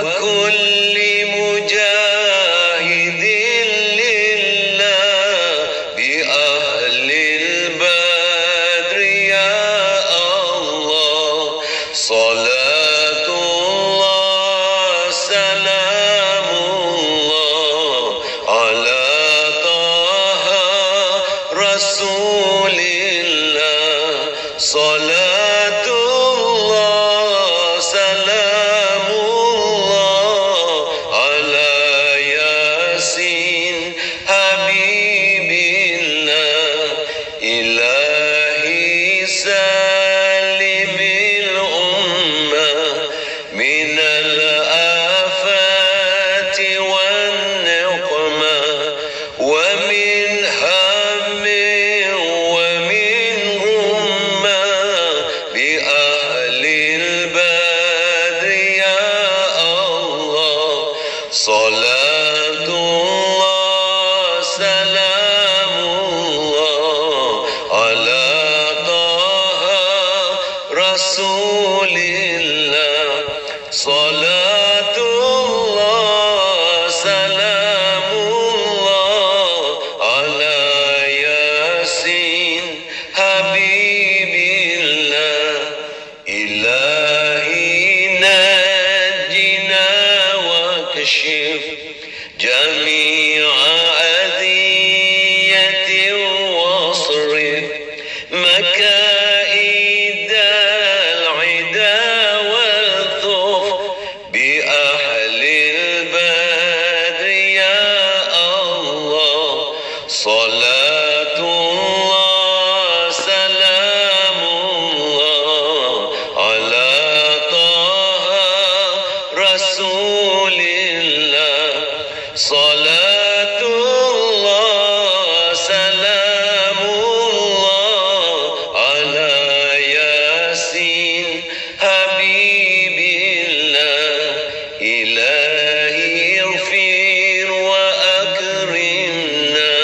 وكل مجاهد لله بأهل البدر يا الله صلاة الله سلام الله على طه رسول الله صلاة الله سلام الله على ياسين حبيب الله إلهي سلم الأمة من الآفات والنقمة ومن هم ومن غمة بأهل البدر يا الله صلاة الله سلام الله على طه رسول الله صلاة الله سلام الله على ياسين حبيب الله إلهي نجنا واكشف جميع أذية واصرف مكائد العدا والثف بأهل البدر يا الله صلاة الله سلام الله على طه رسول الله صلاة الله سلام الله على ياسين حبيب الله إلهي اغفر وأكرمنا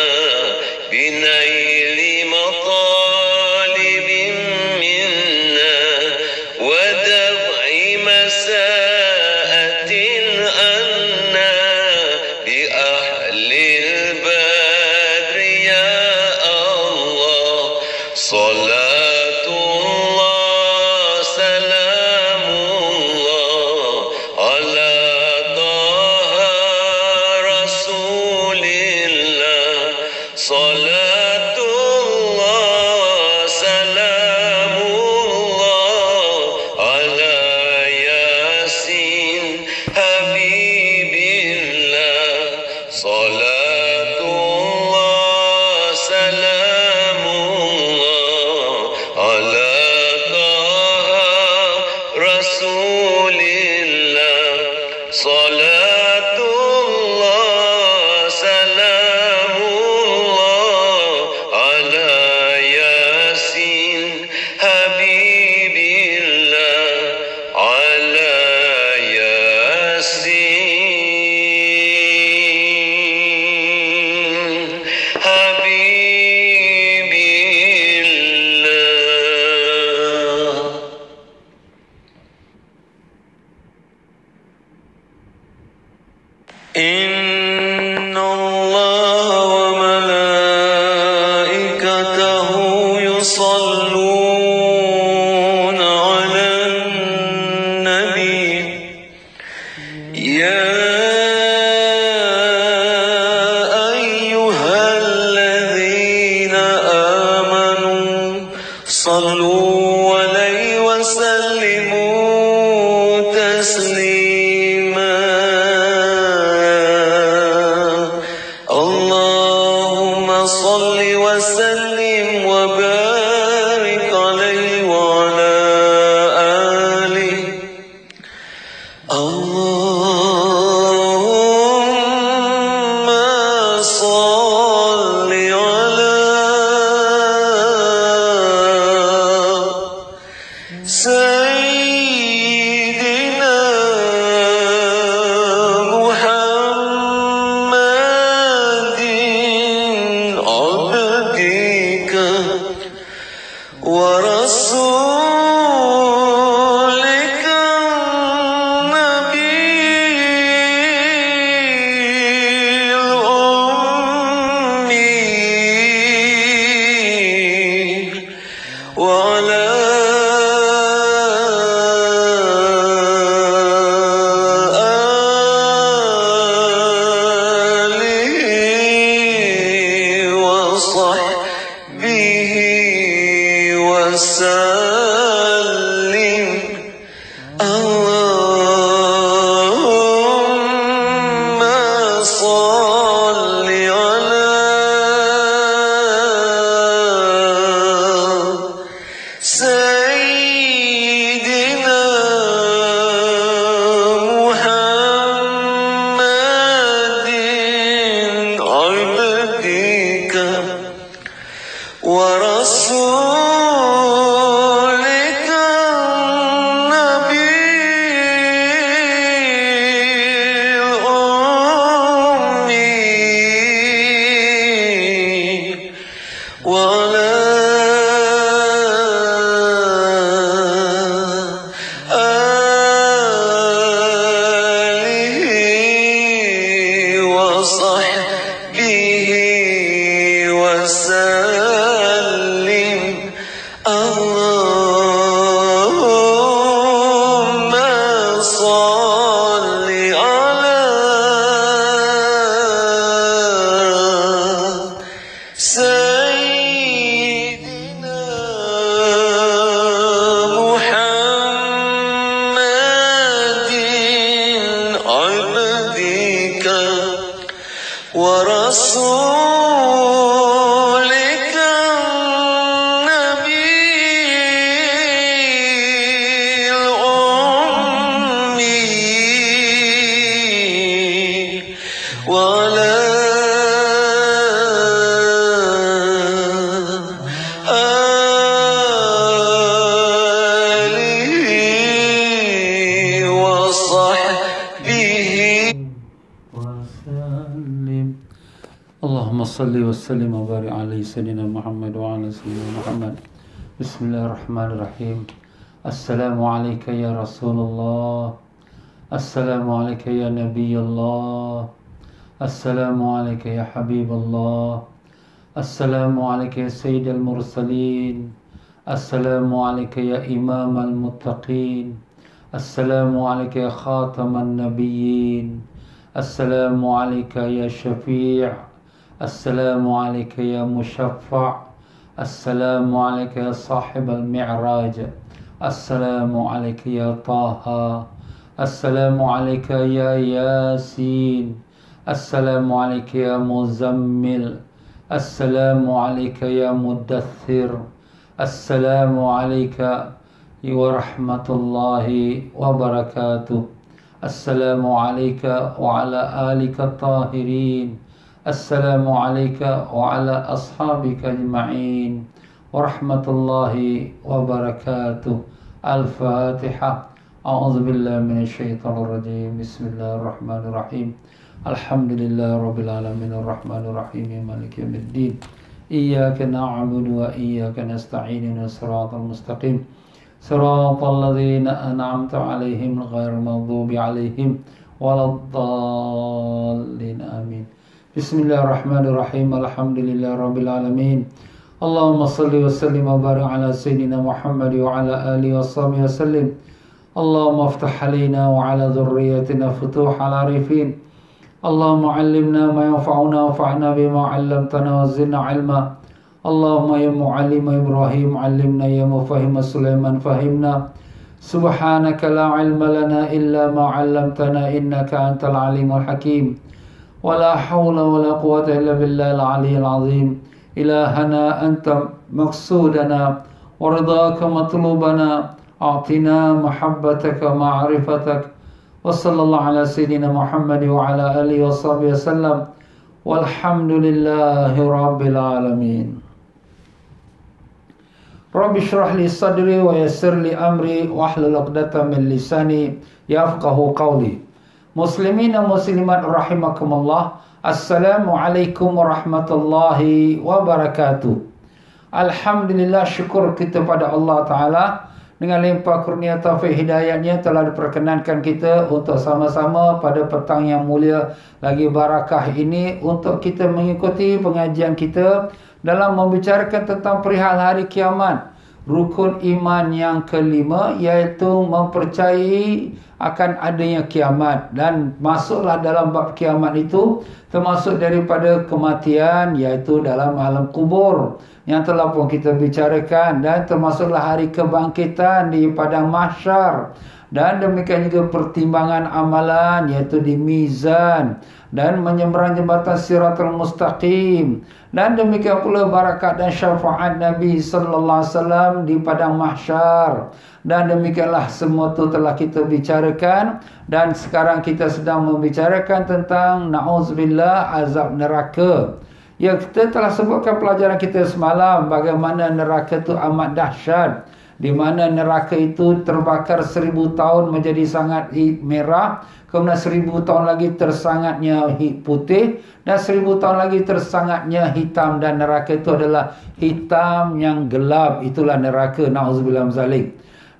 بنيل مطالب منا ودفع مساءة أنا بأهل البدر يا الله صلاة الله سلام الله على طه رسول الله صلاة الله سلام الله على ياسين حبيب الله صلاة الله سلام الله على طه رسول الله صلاة الله سلام الله على ياسين حبيب الله على ياسين حبيب الله. إن الله وملائكته يصلون على النبي يا أيها الذين آمنوا صلوا عليه وسلموا تسليما اللهم صل وسلم وبارك عليه وعلى آله اللهم صل على سيدنا محمد عبدك ورسولك النبي رسولك النبي الأمي وعلى آله وصحبه وسلم. اللهم صل وسلم وبارك على سيدنا محمد وعلى سيدنا محمد. بسم الله الرحمن الرحيم. السلام عليك يا رسول الله، السلام عليك يا نبي الله، السلام عليك يا حبيب الله، السلام عليك يا سيد المرسلين، السلام عليك يا إمام المتقين، السلام عليك يا خاتم النبيين، السلام عليك يا شفيع، السلام عليك يا مشفع، السلام عليك يا صاحب المعراج، السلام عليك يا طه، السلام عليك يا ياسين، السلام عليك يا مزمل، السلام عليك يا مدثر، السلام عليك ورحمة الله وبركاته. السلام عليك وعلى آلك الطاهرين، السلام عليك وعلى أصحابك أجمعين ورحمة الله وبركاته. الفاتحة. أعوذ بالله من الشيطان الرجيم. بسم الله الرحمن الرحيم. الحمد لله رب العالمين الرحمن الرحيم مالك يوم الدين. إياك نعبد وإياك نستعين الصراط المستقيم صراط الذين أنعمت عليهم غير المغضوب عليهم ولا الضالين آمين. بسم الله الرحمن الرحيم. الحمد لله رب العالمين. اللهم صل وسلم وبارك على سيدنا محمد وعلى آله وصحبه وسلم. اللهم افتح علينا وعلى ذريتنا فتوح العارفين. اللهم علمنا ما ينفعنا وانفعنا بما علمتنا وزدنا علما. اللهم يا معلم إبراهيم علمنا، يا مفهم سليمان فهمنا. سبحانك لا علم لنا إلا ما علمتنا إنك أنت العليم الحكيم. ولا حول ولا قوة إلا بالله العلي العظيم. إلهنا أنت مقصودنا ورضاك مطلوبنا، أعطنا محبتك ومعرفتك. وصلى الله على سيدنا محمد وعلى آله وصحبه وسلم. والحمد لله رب العالمين. Rabbi syrah li sadri wa yassir li amri wahlul 'uqdatam min lisani yafqahu qawli. Muslimin dan muslimat rahimakumullah. Assalamualaikum warahmatullahi wabarakatuh. Alhamdulillah, syukur kita pada Allah Ta'ala. Dengan limpah kurnia taufik hidayahnya telah diperkenankan kita untuk sama-sama pada petang yang mulia lagi barakah ini untuk kita mengikuti pengajian kita dalam membicarakan tentang perihal hari kiamat. Rukun iman yang kelima iaitu mempercayai akan adanya kiamat, dan masuklah dalam bab kiamat itu termasuk daripada kematian iaitu dalam alam kubur yang telah pun kita bicarakan, dan termasuklah hari kebangkitan di padang mahsyar, dan demikian juga pertimbangan amalan iaitu di mizan dan menyeberang jembatan Siratul Mustaqim, dan demikian pula barakat dan syafaat Nabi sallallahu alaihi wasallam di padang mahsyar. Dan demikianlah semua itu telah kita bicarakan, dan sekarang kita sedang membicarakan tentang na'udzubillah azab neraka. Ya, kita telah sebutkan pelajaran kita semalam bagaimana neraka itu amat dahsyat, di mana neraka itu terbakar 1000 tahun menjadi sangat merah, kemudian 1000 tahun lagi tersangatnya putih, dan 1000 tahun lagi tersangatnya hitam, dan neraka itu adalah hitam yang gelap. Itulah neraka, na'udzubillah min zalik.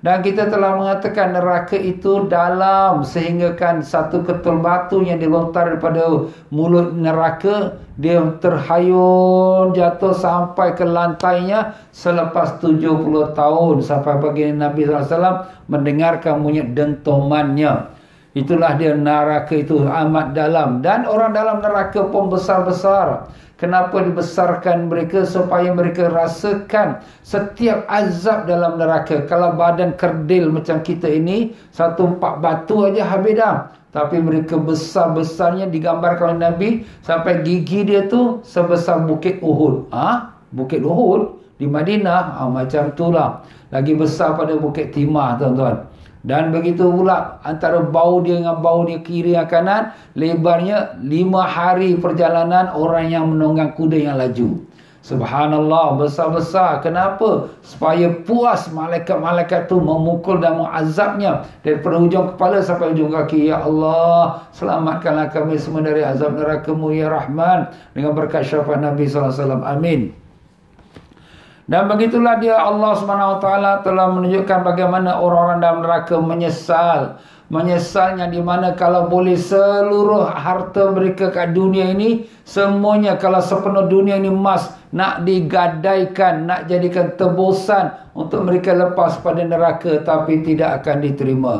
Dan kita telah mengatakan neraka itu dalam, sehingga kan satu ketul batu yang dilontar daripada mulut neraka, dia terhayun jatuh sampai ke lantainya selepas 70 tahun, sampai baginda Nabi SAW mendengarkan bunyi dentumannya. Itulah dia neraka itu amat dalam. Dan orang dalam neraka pun besar-besar. Kenapa dibesarkan mereka? Supaya mereka rasakan setiap azab dalam neraka. Kalau badan kerdil macam kita ini, 1/4 batu aja habis dah. Tapi mereka besar-besarnya digambarkan oleh Nabi, sampai gigi dia tu sebesar Bukit Uhud. Bukit Uhud di Madinah, macam itulah. Lagi besar pada Bukit Timah, tuan-tuan. Dan begitu pula antara bau dia dengan bau dia kiri dan kanan, lebarnya 5 hari perjalanan orang yang menunggang kuda yang laju. Subhanallah, besar-besar. Kenapa? Supaya puas malaikat-malaikat tu memukul dan mengazabnya daripada hujung kepala sampai hujung kaki. Ya Allah, selamatkanlah kami semua dari azab neraka-Mu ya Rahman, dengan berkat syafaat Nabi SAW. Amin. Dan begitulah dia Allah SWT telah menunjukkan bagaimana orang-orang dalam neraka menyesal. Menyesalnya di mana kalau boleh seluruh harta mereka kat dunia ini, semuanya kalau sepenuh dunia ini emas, nak digadaikan, nak jadikan tebusan untuk mereka lepas pada neraka, tapi tidak akan diterima.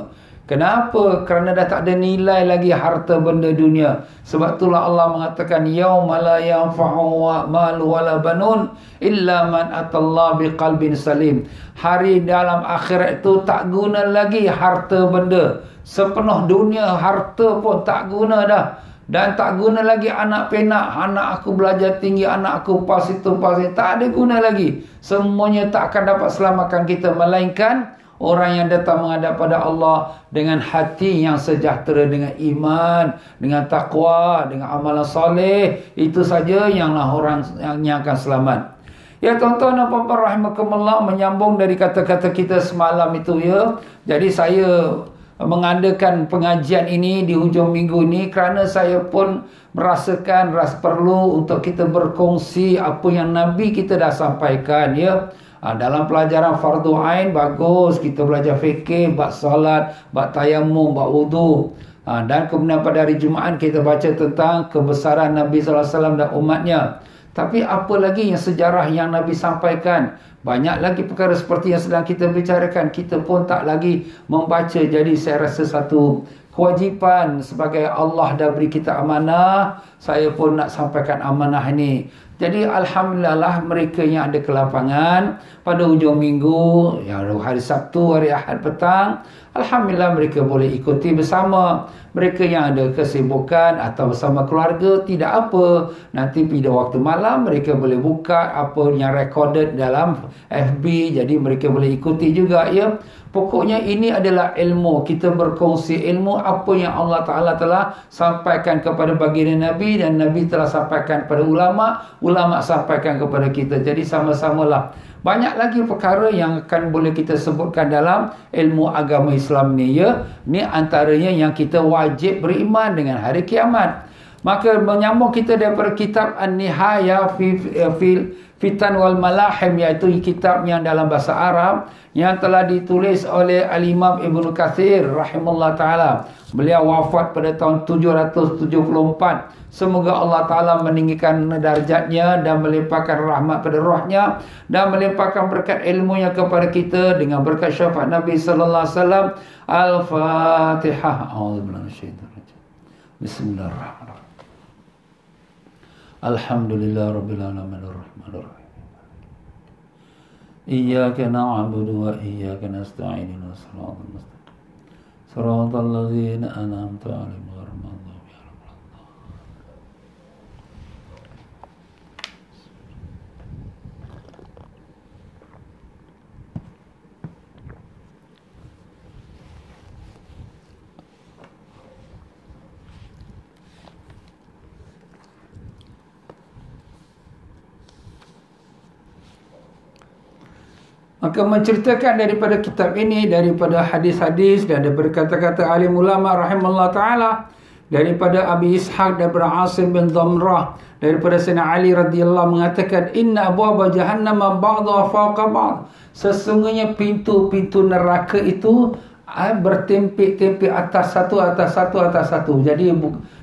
Kenapa? Kerana dah tak ada nilai lagi harta benda dunia. Sebab itulah Allah mengatakan yauma la yanfa'u malu wala banun illa man atallaha biqalbin salim. Hari dalam akhirat itu tak guna lagi harta benda. Sepenuh dunia harta pun tak guna dah. Dan tak guna lagi anak penak, anak aku belajar tinggi, anak aku pas itu, pas itu. Tak ada guna lagi. Semuanya tak akan dapat selamatkan kita, melainkan orang yang datang menghadap pada Allah dengan hati yang sejahtera, dengan iman, dengan taqwa, dengan amalan soleh. Itu saja yanlah orang yang akan selamat. Ya tuan-tuan dan puan-puan rahimakumullah, menyambung dari kata-kata kita semalam itu ya. Jadi saya mengadakan pengajian ini di hujung minggu ini kerana saya pun merasakan perlu untuk kita berkongsi apa yang Nabi kita dah sampaikan ya. Dalam pelajaran fardu ain bagus kita belajar fikih, bab solat, bab tayamum, bab wudu. Dan kemudian pada hari Jumaat kita baca tentang kebesaran Nabi SAW dan umatnya. Tapi apa lagi yang sejarah yang Nabi sampaikan? Banyak lagi perkara seperti yang sedang kita bicarakan, kita pun tak lagi membaca. Jadi saya rasa satu kewajipan sebagai Allah dah beri kita amanah, saya pun nak sampaikan amanah ini. Jadi alhamdulillah lah mereka yang ada kelapangan pada hujung minggu, yang hari Sabtu, hari Ahad petang, alhamdulillah mereka boleh ikuti bersama. Mereka yang ada kesibukan atau bersama keluarga, tidak apa. Nanti pada waktu malam mereka boleh buka apa yang recorded dalam FB, jadi mereka boleh ikuti juga ya. Pokoknya ini adalah ilmu. Kita berkongsi ilmu apa yang Allah Ta'ala telah sampaikan kepada baginda Nabi, dan Nabi telah sampaikan kepada ulama, ulama sampaikan kepada kita. Jadi sama-samalah. Banyak lagi perkara yang akan boleh kita sebutkan dalam ilmu agama Islam ni ya. Ni antaranya yang kita wajib beriman dengan hari kiamat. Maka menyambung kita daripada kitab An-Nihaya fil Fitan wal Malahim, iaitu kitab yang dalam bahasa Arab yang telah ditulis oleh Al-Imam Ibnu Katsir rahimahullah ta'ala. Beliau wafat pada tahun 774. Semoga Allah Ta'ala meninggikan darjatnya dan melimpahkan rahmat pada rohnya dan melimpahkan berkat ilmunya kepada kita dengan berkat syafaat Nabi sallallahu alaihi wasallam. Al-Fatihah. Bismillahirrahmanirrahim. Alhamdulillah rabbil alamin arrahmanir rahim. Iyyaka na'budu wa iyyaka nasta'in ihdinas siratal mustaqim. Siratal ladzina an'amta 'alaihim ghairil maghdubi 'alaihim waladdallin. Maka menceritakan daripada kitab ini, daripada hadis-hadis dan daripada kata-kata alim ulama rahimahullah ta'ala, daripada Abi Ishaq, daripada Asim bin Dhamrah, daripada Sayyidina Ali radhiyallahu mengatakan inna abwaaba jahannam ba'dha fawqa ba'd. Sesungguhnya pintu-pintu neraka itu bertempik-tempik atas satu, atas satu, atas satu. Jadi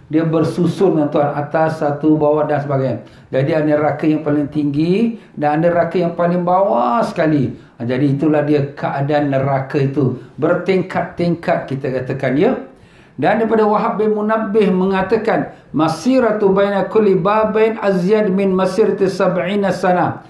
dia bersusun tuan, atas satu, bawah dan sebagainya. Jadi ada neraka yang paling tinggi dan ada neraka yang paling bawah sekali. Jadi itulah dia keadaan neraka itu, bertingkat-tingkat kita katakan ya. Dan daripada Wahab bin Munabbih mengatakan, masiratu baina kulli babain azyad min masirati sab'ina sana.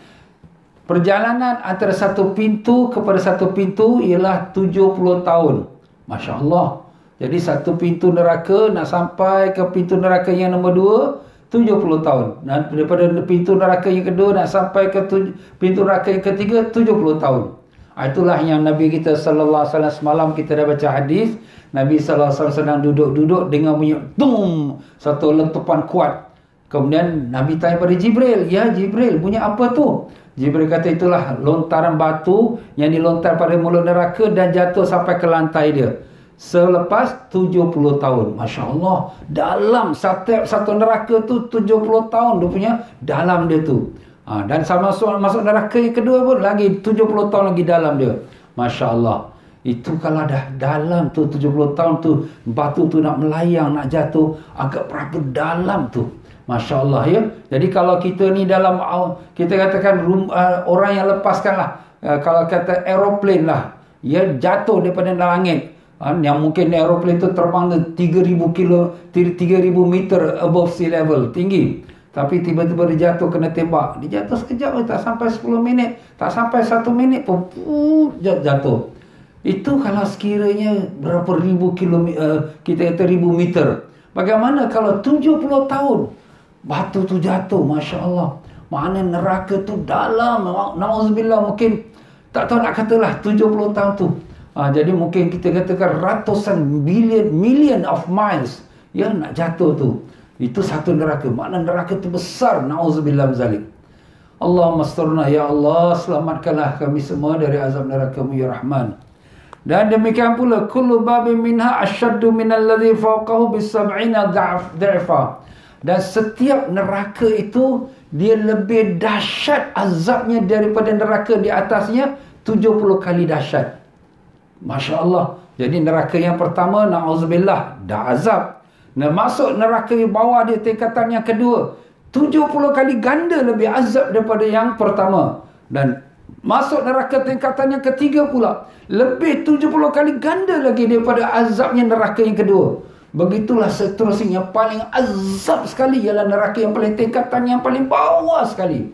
Perjalanan antara satu pintu kepada satu pintu ialah 70 tahun. Masya Allah. Jadi satu pintu neraka nak sampai ke pintu neraka yang nombor 2, 70 tahun. Dan daripada pintu neraka yang kedua nak sampai ke pintu neraka yang ketiga, 70 tahun. Itulah yang Nabi kita sallallahu alaihi wasallam, semalam kita dah baca hadis, Nabi sallallahu alaihi wasallam sedang duduk-duduk dengan bunyi tum, satu letupan kuat. Kemudian Nabi tanya pada Jibril, "Ya Jibril, bunyi apa tu?" Jibril kata, "Itulah lontaran batu yang dilontar pada mulut neraka dan jatuh sampai ke lantai dia selepas 70 tahun." Masya Allah. Dalam satu neraka tu 70 tahun dia punya dalam dia tu. Dan sama masuk neraka yang kedua pun lagi 70 tahun lagi dalam dia. Masya Allah. Itu kalau dah dalam tu 70 tahun tu, batu tu nak melayang, nak jatuh, agak berapa dalam tu. Masya Allah ya. Jadi kalau kita ni dalam, kita katakan orang yang lepaskan lah, kalau kata aeroplane lah, ia jatuh daripada langit. Yang mungkin aeroplane tu terbang 3,000 meter above sea level, tinggi. Tapi tiba-tiba dia jatuh kena tembak. Dia jatuh sekejap, tak sampai 10 minit. Tak sampai 1 minit pun jatuh. Itu kalau sekiranya berapa ribu kilometer, kita kata ribu meter. Bagaimana kalau 70 tahun batu tu jatuh? Masya Allah. Mana neraka tu dalam. Na'udzubillah, mungkin tak tahu nak katalah 70 tahun tu. Jadi mungkin kita katakan ratusan million of miles ya nak jatuh tu. Itu satu neraka. Mana neraka tu besar. Na'udzubillah zalik. Allahumma asturna ya Allah, selamatkanlah kami semua dari azab neraka-Mu ya Rahman. Dan demikian pula kullu babin minha asyaddu minal ladzi fawqahu bis-sab'ina dha'fa. Dan setiap neraka itu dia lebih dahsyat azabnya daripada neraka di atasnya 70 kali dahsyat. Masya Allah. Jadi neraka yang pertama, na'udzubillah, dah azab. Masuk neraka yang bawah dia tingkatan yang kedua, 70 kali ganda lebih azab daripada yang pertama. Dan masuk neraka tingkatan yang ketiga pula, lebih 70 kali ganda lagi daripada azabnya neraka yang kedua. Begitulah seterusnya. Paling azab sekali ialah neraka yang paling tingkatan yang paling bawah sekali.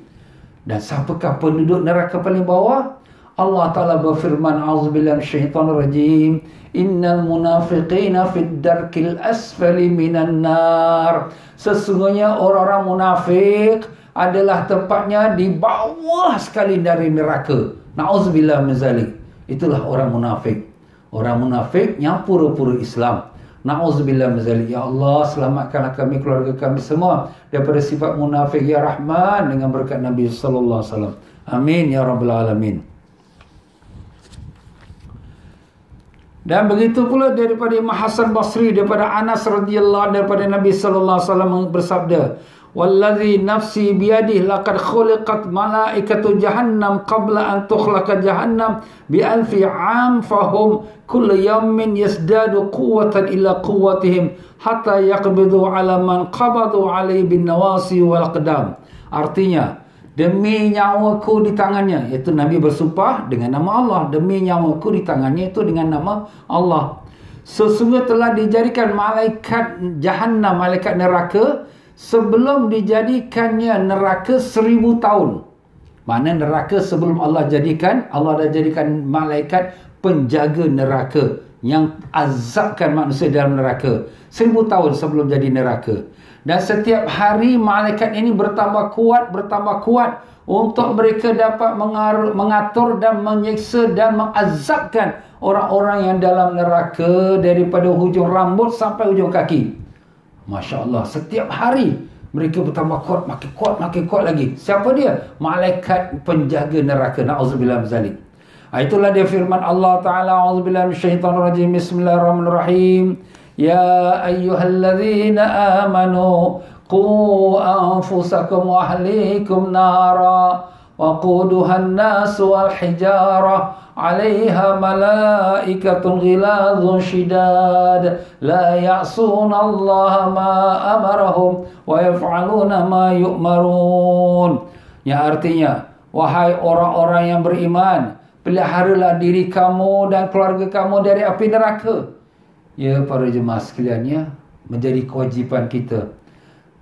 Dan siapakah penduduk neraka paling bawah? Allah Ta'ala berfirman, a'udzubillahi minasyaitonir rajim, innal munafiqina fid darkil asfali minan nar. Sesungguhnya orang-orang munafik adalah tempatnya di bawah sekali dari neraka. Na'udzubillah min zalik. Itulah orang munafik. Orang munafik yang pura-pura Islam. Na'udzubillah min zalik. Ya Allah, selamatkanlah kami, keluarga kami semua daripada sifat munafik ya Rahman, dengan berkat Nabi sallallahu alaihi wasallam. Amin ya rabbal alamin. Dan begitu pula daripada Imam Hasan Basri, daripada Anas radhiyallahu, daripada Nabi sallallahu alaihi wasallam bersabda, "Wallazi nafsi biyadihi laqad khuliqat malaikatu jahannam qabla an tukhlaqa jahannam bi alfi 'am fahum kullu yawmin yasdadu quwwatan ila quwwatihim hatta yaqbidu 'ala man qabadu 'alaihi bin nawasi wal qadam." Artinya, demi nyawaku di tangannya, iaitu Nabi bersumpah dengan nama Allah, demi nyawaku di tangannya itu dengan nama Allah, sesungguhnya telah dijadikan malaikat jahannam, malaikat neraka, sebelum dijadikannya neraka 1000 tahun. Mana neraka sebelum Allah jadikan, Allah dah jadikan malaikat penjaga neraka yang azabkan manusia dalam neraka 1000 tahun sebelum jadi neraka. Dan setiap hari malaikat ini bertambah kuat untuk mereka dapat mengatur dan menyiksa dan mengazabkan orang-orang yang dalam neraka daripada hujung rambut sampai hujung kaki. Masya Allah. Setiap hari mereka bertambah kuat, makin kuat lagi. Siapa dia? Malaikat penjaga neraka. Na'udzubillah min zalik. Itulah dia firman Allah Ta'ala, a'udzubillahi minasyaitonir rajim, bismillahirrahmanirrahim. Ya ayyuhalladzina amanu qu anfusakum wa ahlikum nara wa quduhan nas wal hijara 'alaiha malaikatun ghilazun shidad la ya'suna Allah ma amarahum wa yaf'aluna ma yu'marun. Yang artinya, wahai orang-orang yang beriman, peliharalah diri kamu dan keluarga kamu dari api neraka, Ya para jemaah sekalian, ya, menjadi kewajipan kita.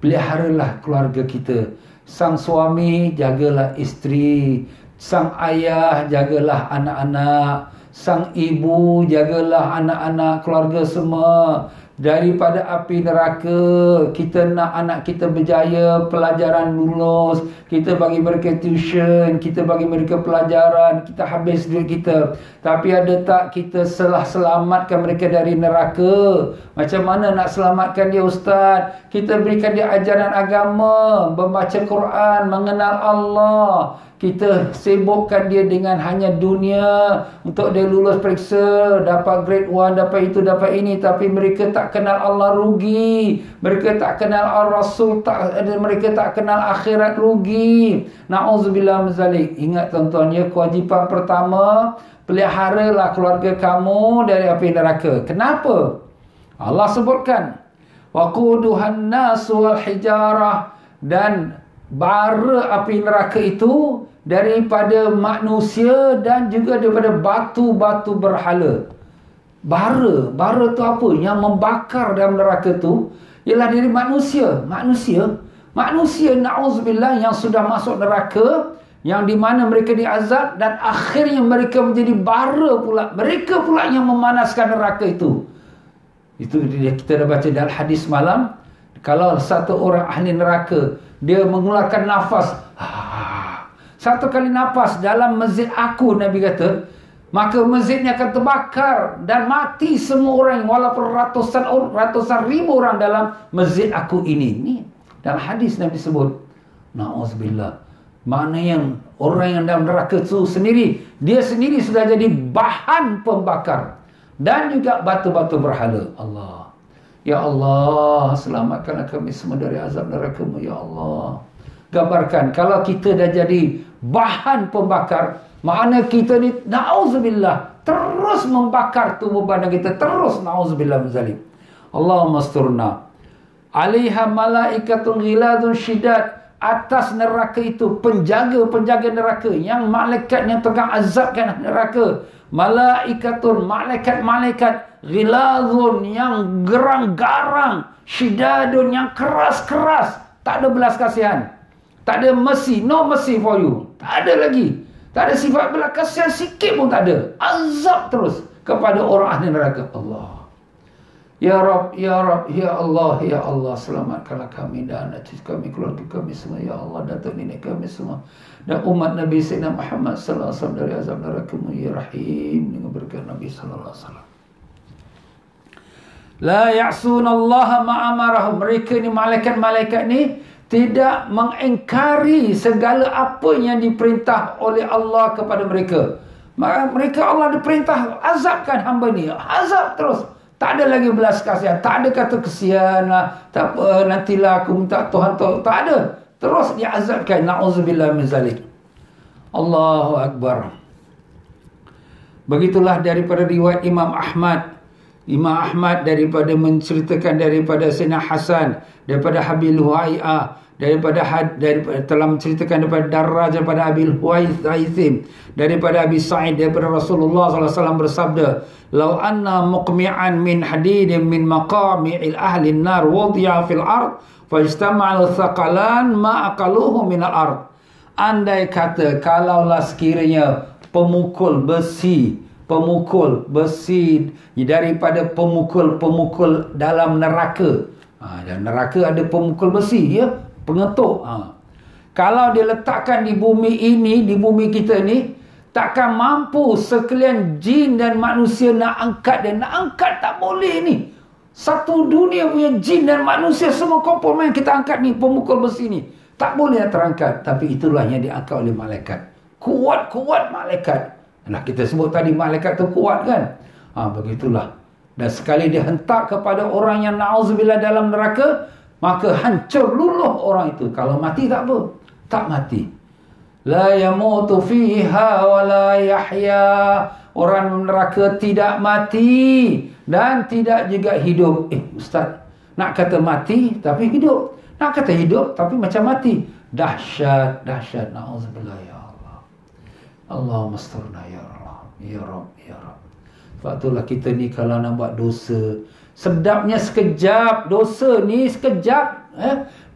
Peliharalah keluarga kita. Sang suami jagalah isteri, sang ayah jagalah anak-anak, sang ibu jagalah anak-anak, keluarga semua daripada api neraka. Kita nak anak kita berjaya, pelajaran lulus, kita bagi mereka tuition, kita bagi mereka pelajaran, kita habis duit kita. Tapi ada tak kita selamatkan mereka dari neraka? Macam mana nak selamatkan dia, Ustaz? Kita berikan dia ajaran agama, membaca Quran, mengenal Allah. Kita sibukkan dia dengan hanya dunia untuk dia lulus periksa, dapat grade 1, dapat itu, dapat ini. Tapi mereka tak kenal Allah, rugi. Mereka tak kenal Al-Rasul, mereka tak kenal akhirat, rugi. Na'udzubillah min zalik. Ingat tuan-tuan, ya, kewajipan pertama, peliharalah keluarga kamu dari api neraka. Kenapa? Allah sebutkan, waquduhan nasu wal hijarah, dan bara api neraka itu daripada manusia dan juga daripada batu-batu berhala. Bara tu apa? Yang membakar dalam neraka tu ialah dari manusia. Manusia na'udzubillah yang sudah masuk neraka, yang di mana mereka diazab dan akhirnya mereka menjadi bara pula. Mereka pula yang memanaskan neraka itu. Itu kita dah baca dalam hadis malam. Kalau satu orang ahli neraka, dia mengeluarkan nafas, satu kali nafas dalam masjid aku, Nabi kata, maka masjidnya akan terbakar dan mati semua orang, walaupun ratusan ribu orang dalam masjid aku ini. Ni dalam hadis Nabi sebut. Na'udzubillah. Mana yang orang yang dalam neraka itu sendiri, dia sendiri sudah jadi bahan pembakar dan juga batu-batu berhala. Allah, ya Allah, selamatkanlah kami semua dari azab neraka-Mu, ya Allah. Gambarkan, kalau kita dah jadi bahan pembakar, makna kita ni, na'udzubillah, terus membakar tubuh badan kita, terus, na'udzubillah min zalik. Allahumma asturna. Alaiha malaikatun ghiladun syidad. Atas neraka itu penjaga-penjaga neraka, yang malaikatnya pegang azabkan neraka. Malaikatun, malaikat-malaikat, ghiladun, yang gerang-garang, syidadun, yang keras-keras. Tak ada belas kasihan, tak ada mercy, no mercy for you. Tak ada lagi. Tak ada sifat belas kasihan sikit pun tak ada. Azab terus kepada orang ahli neraka. Allah, ya Rabb, ya Rabb, ya Allah, ya Allah, selamatkanlah kami dan anak cucu kami, keluarga kami semua, ya Allah, datuk nenek kami semua, dan umat Nabi Sayyidina Muhammad sallallahu alaihi wasallam dari azab neraka-Mu, ya Rahim, dengan berkat Nabi sallallahu alaihi wasallam. La ya'sunallaha ma'amarahum. Mereka ni, malaikat-malaikat ni, tidak mengingkari segala apa yang diperintah oleh Allah kepada mereka. Maka mereka, Allah diperintah, azabkan hamba ni, azab terus. Tak ada lagi belas kasihan, tak ada kata kesian lah, tak apa, nantilah aku minta Tuhan tahu, tak ada. Terus diazabkan, na'udzubillah min zalik. Allahu Akbar. Begitulah daripada riwayat Imam Ahmad. Imam Ahmad daripada menceritakan daripada Sayyidina Hasan, daripada Habil Huai'ah, daripada telah menceritakan daripada Darraj, daripada Abil Huaithim, daripada Abi Sa'id, daripada Rasulullah sallallahu alaihi wasallam bersabda, "Lau anna muqmi'an min hadidin min maqami'il ahli an-nar wadi'a fil ard fajtama'al thaqalan ma aqaluhu min al-ard." Andai kata, kalaulah sekiranya pemukul besi daripada pemukul dalam neraka. Dalam neraka ada pemukul besi, ya, pengetuk. Kalau diletakkan di bumi ini, di bumi kita ni, takkan mampu sekalian jin dan manusia nak angkat. Dan nak angkat tak boleh ni. Satu dunia punya jin dan manusia semua komponen kita angkat ni, pemukul besi ni, tak boleh terangkat. Tapi itulah yang diangkat oleh malaikat. Kuat-kuat malaikat. Nah, kita sebut tadi malaikat tu kuat kan. Begitulah. Dan sekali dia hentak kepada orang yang na'udzubillah dalam neraka, maka hancur luluh orang itu. Kalau mati tak apa, tak mati. La yamutu fiha wa la yahya. Orang neraka tidak mati dan tidak juga hidup. Ustaz, nak kata mati tapi hidup, nak kata hidup tapi macam mati. Dahsyat, dahsyat. Na'udzubillah, ya Allah. Allahumma asturna, ya Allah, ya Rabb, ya Rabb. Sebab itulah kita ni kalau nak buat dosa, sedapnya sekejap, dosa ni sekejap.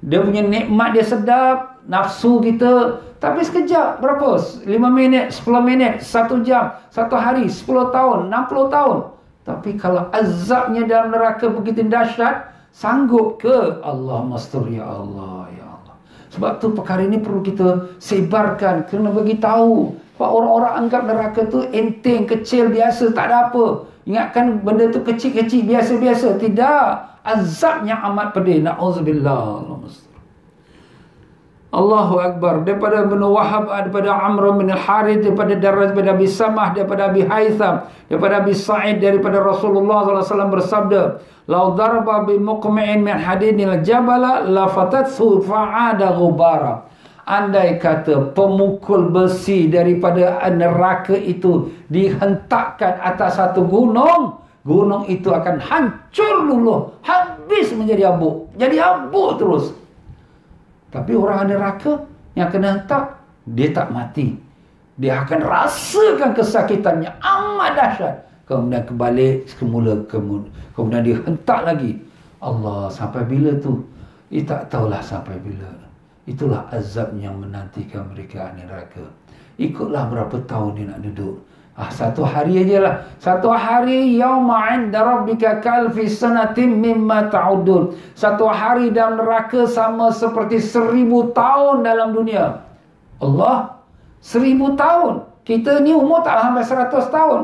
Dia punya nikmat dia sedap, nafsu kita, tapi sekejap. Berapa? 5 minit, 10 minit, 1 jam, 1 hari, 10 tahun, 60 tahun. Tapi kalau azabnya dalam neraka begitu dahsyat, sanggup ke? Allahumma astur ya Allah, ya Allah. Sebab tu perkara ini perlu kita sebarkan, kena bagi tahu. Sebab orang-orang anggap neraka tu enteng, kecil, biasa, tak ada apa. Ingatkan benda tu kecil-kecil, biasa-biasa. Tidak. Azabnya amat pedih. Na'udzubillah. Allahu Akbar. Daripada Ibn Wahab, daripada Amr bin Al-Harith, daripada Daraj, daripada Abi Samah, daripada Abi Haytham, daripada Abi Sa'id, daripada Rasulullah SAW bersabda, "Lau darba bi muqmi'in min hadidil jabala la fatathu fa'ada ghubara." Andai kata pemukul besi daripada neraka itu dihentakkan atas satu gunung, gunung itu akan hancur luluh, habis menjadi abu. Jadi abu terus. Tapi orang neraka yang kena hentak, dia tak mati. Dia akan rasakan kesakitannya amat dahsyat. Kemudian kembali semula, kemudian dia hentak lagi. Allah, sampai bila tu? Dia tak tahulah sampai bila. Itulah azab yang menantikan mereka ahli neraka. Ikutlah berapa tahun dia nak duduk. Satu hari aja lah. Satu hari, yauma 'inda rabbika kalfi sanatin mimma ta'udun. Satu hari dalam neraka sama seperti 1000 tahun dalam dunia. Allah, 1000 tahun. Kita ni umur tak sampai 100 tahun.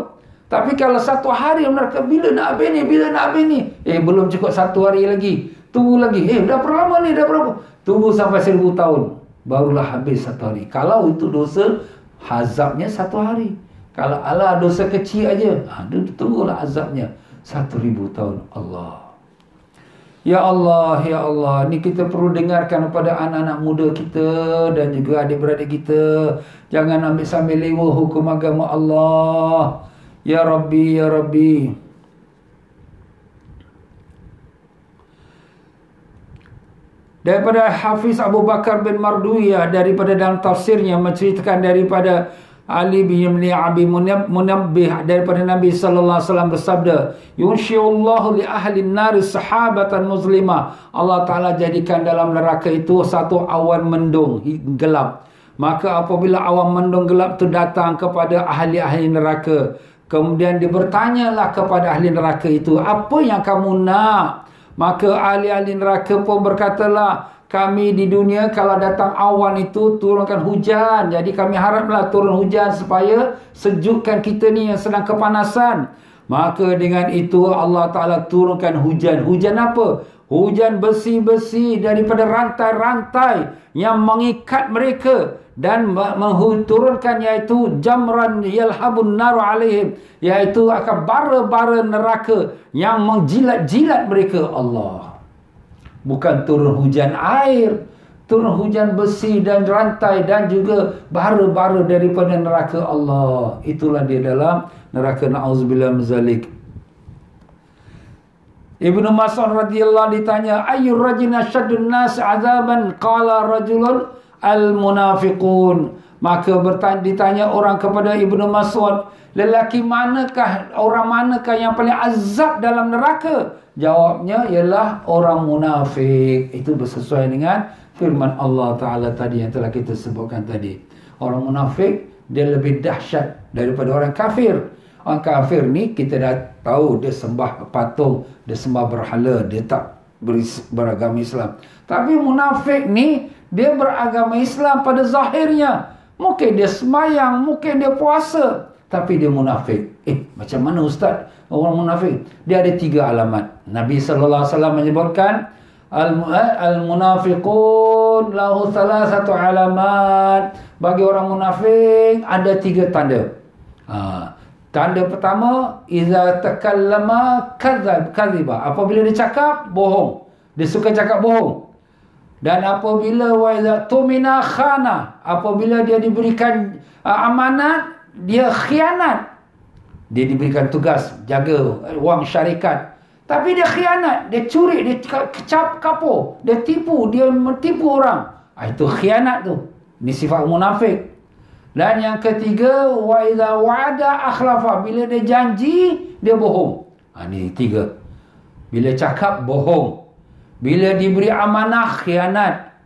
Tapi kalau satu hari dalam neraka, bila nak habis ni? Bila nak habis ni? Belum cukup 1 hari lagi. Tunggu lagi. Dah berapa lama ni? Dah berapa? Tunggu sampai 1000 tahun. Barulah habis 1 hari. Kalau itu dosa, azabnya 1 hari. Kalau Allah dosa kecil aja, tunggulah azabnya 1000 tahun. Allah. Ya Allah, ya Allah. Ni kita perlu dengarkan kepada anak-anak muda kita dan juga adik-beradik kita. Jangan ambil sambil lewa hukum agama Allah. Ya Rabbi, ya Rabbi. Daripada Hafiz Abu Bakar bin Marduiyah, daripada dalam tafsirnya menceritakan daripada Ali bin Abi Munabbih, daripada Nabi sallallahu alaihi wasallam bersabda, "Yunshi'ullahu li ahli an-nari sahabatan muslimah." Allah Taala jadikan dalam neraka itu satu awan mendung gelap. Maka apabila awan mendung gelap itu datang kepada ahli-ahli neraka, kemudian bertanyalah kepada ahli neraka itu, "Apa yang kamu nak?" Maka ahli-ahli neraka pun berkatalah, "Kami di dunia kalau datang awan itu turunkan hujan. Jadi kami haraplah turun hujan supaya sejukkan kita ni yang sedang kepanasan." Maka dengan itu Allah Ta'ala turunkan hujan. Hujan apa? Hujan besi-besi daripada rantai-rantai yang mengikat mereka. Dan turunkan iaitu jamran yalhabun naru alaihim, iaitu akan bara-bara neraka yang menjilat-jilat mereka. Allah. Bukan turun hujan air, turun hujan besi dan rantai dan juga bara-bara daripada neraka. Allah. Itulah dia dalam neraka. Na'udzubillah min zalik. Ibnu Mas'ud radhiyallahu ditanya, "Ayyur rajulin ashaddun nas 'adzaban?" Qala rajulun al-munafiqun. Maka ditanya orang kepada Ibnu Mas'ud, "Lelaki manakah, orang manakah yang paling azab dalam neraka?" Jawabnya ialah orang munafik. Itu bersesuai dengan firman Allah Ta'ala tadi yang telah kita sebutkan tadi. Orang munafik dia lebih dahsyat daripada orang kafir. Orang kafir ni kita dah tahu dia sembah patung, dia sembah berhala, dia tak beragama Islam. Tapi munafik ni dia beragama Islam pada zahirnya. Mungkin dia semayang, mungkin dia puasa, tapi dia munafik. Macam mana Ustaz orang munafik? Dia ada 3 alamat. Nabi SAW menyebutkan al-munafiqun lahu thalathatu alamat. Bagi orang munafik ada 3 tanda. Tanda pertama, iza takallama kadhiba. Apabila dia cakap, bohong. Dia suka cakap bohong. Dan apabila wa iza tumina khana, apabila dia diberikan amanat, dia khianat. Dia diberikan tugas jaga wang syarikat, tapi dia khianat, dia curi, dia kapur, dia tipu, dia menipu orang. Itu khianat tu. Ini sifat munafik. Dan yang ketiga, wa idza wa'ada akhlafa, bila dia janji dia bohong. Ni 3. Bila cakap, bohong. Bila diberi amanah, khianat.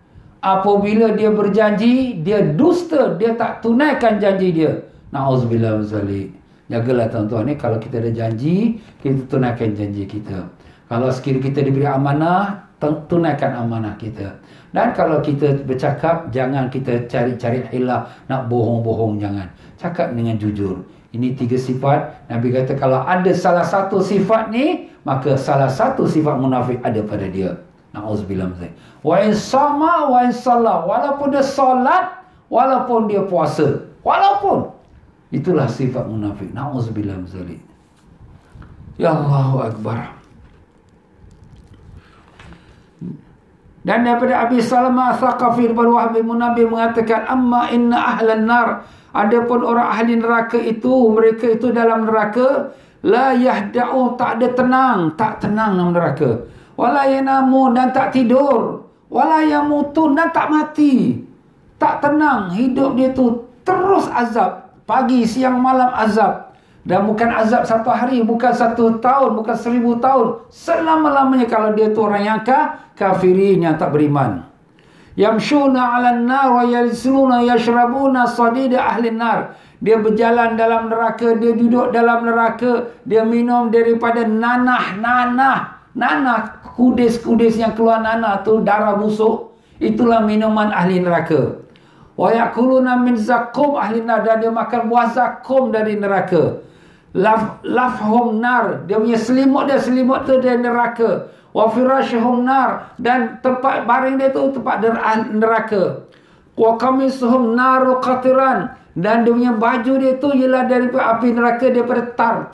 Apabila dia berjanji, dia dusta, dia tak tunaikan janji dia. Na'udzubillah min zalik. Jagalah tuan-tuan ni, kalau kita ada janji, kita tunaikan janji kita. Kalau sekiranya kita diberi amanah, tunaikan amanah kita. Dan kalau kita bercakap, jangan kita cari-cari hilah, nak bohong-bohong, jangan. Cakap dengan jujur. Ini 3 sifat. Nabi kata kalau ada salah satu sifat ni, maka salah satu sifat munafik ada pada dia. Na'udzubillah min zalik. Wa in sama wa in salah. Walaupun dia solat, walaupun dia puasa, walaupun, itulah sifat munafik. Na'udzubillah min zalik. Ya Allahu Akbar. Dan daripada Abi Salamah Thaqafi daripada Wahab bin Munabbih mengatakan, amma inna ahlan nar, adapun orang ahli neraka itu, mereka itu dalam neraka, la yahda'u, tak ada tenang, tak tenang dalam neraka, wala yanamu, dan tak tidur, wala yamutun, dan tak mati, tak tenang, hidup dia tu terus azab, pagi siang malam azab. Dan bukan azab 1 hari, bukan 1 tahun, bukan 1000 tahun, selama-lamanya kalau dia tu orang yang kafirin, yang tak beriman. Yamshuna 'alan nar wa yalsununa yashrabuna sadida ahli nar. Dia berjalan dalam neraka, dia duduk dalam neraka, dia minum daripada nanah, kudis-kudis yang keluar nanah tu, darah busuk. Itulah minuman ahli neraka. Wa yakuluna min zakum ahli nar, dan dia makan buah zakum dari neraka. Lafhum nar, dia punya selimut tu dari neraka. Wa firashhum nar, dan tempat baring dia tu tempat neraka. Wa qamisuhum naru qatiran, dan dia punya baju dia tu ialah daripada api neraka, daripada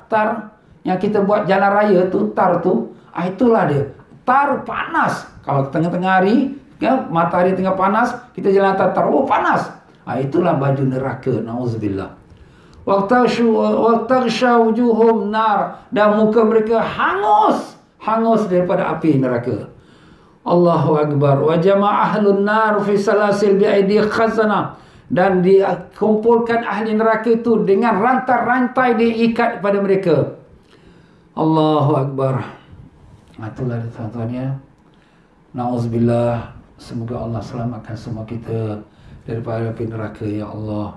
tar yang kita buat jalan raya tu, tar tu. Itulah dia. Tar panas. Kalau tengah-tengah hari, matahari tengah panas, kita jalan tar, panas. Itulah baju neraka. Nauzubillah. Waqtaghsha wujuhum nar, dan muka mereka hangus daripada api neraka. Allahu Akbar. Wa jama'a ahlun nar fi salasil bi'aidi khazanah, dan dikumpulkan ahli neraka itu dengan rantai-rantai diikat pada mereka. Allahu Akbar. Itulah tuan-tuan ya. Na'udzubillah. Semoga Allah selamatkan semua kita daripada api neraka, ya Allah.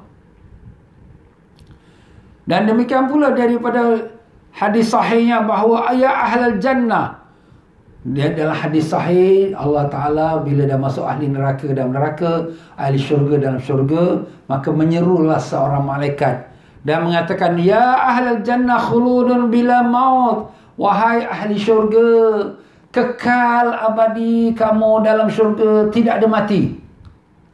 Dan demikian pula daripada hadis sahihnya bahawa ya ahlal jannah, dia adalah hadis sahih, Allah Ta'ala bila dah masuk ahli neraka dalam neraka, ahli syurga dalam syurga, maka menyerulah seorang malaikat dan mengatakan, ya ahlal jannah khuludun bila maut, wahai ahli syurga, kekal abadi kamu dalam syurga, tidak ada mati.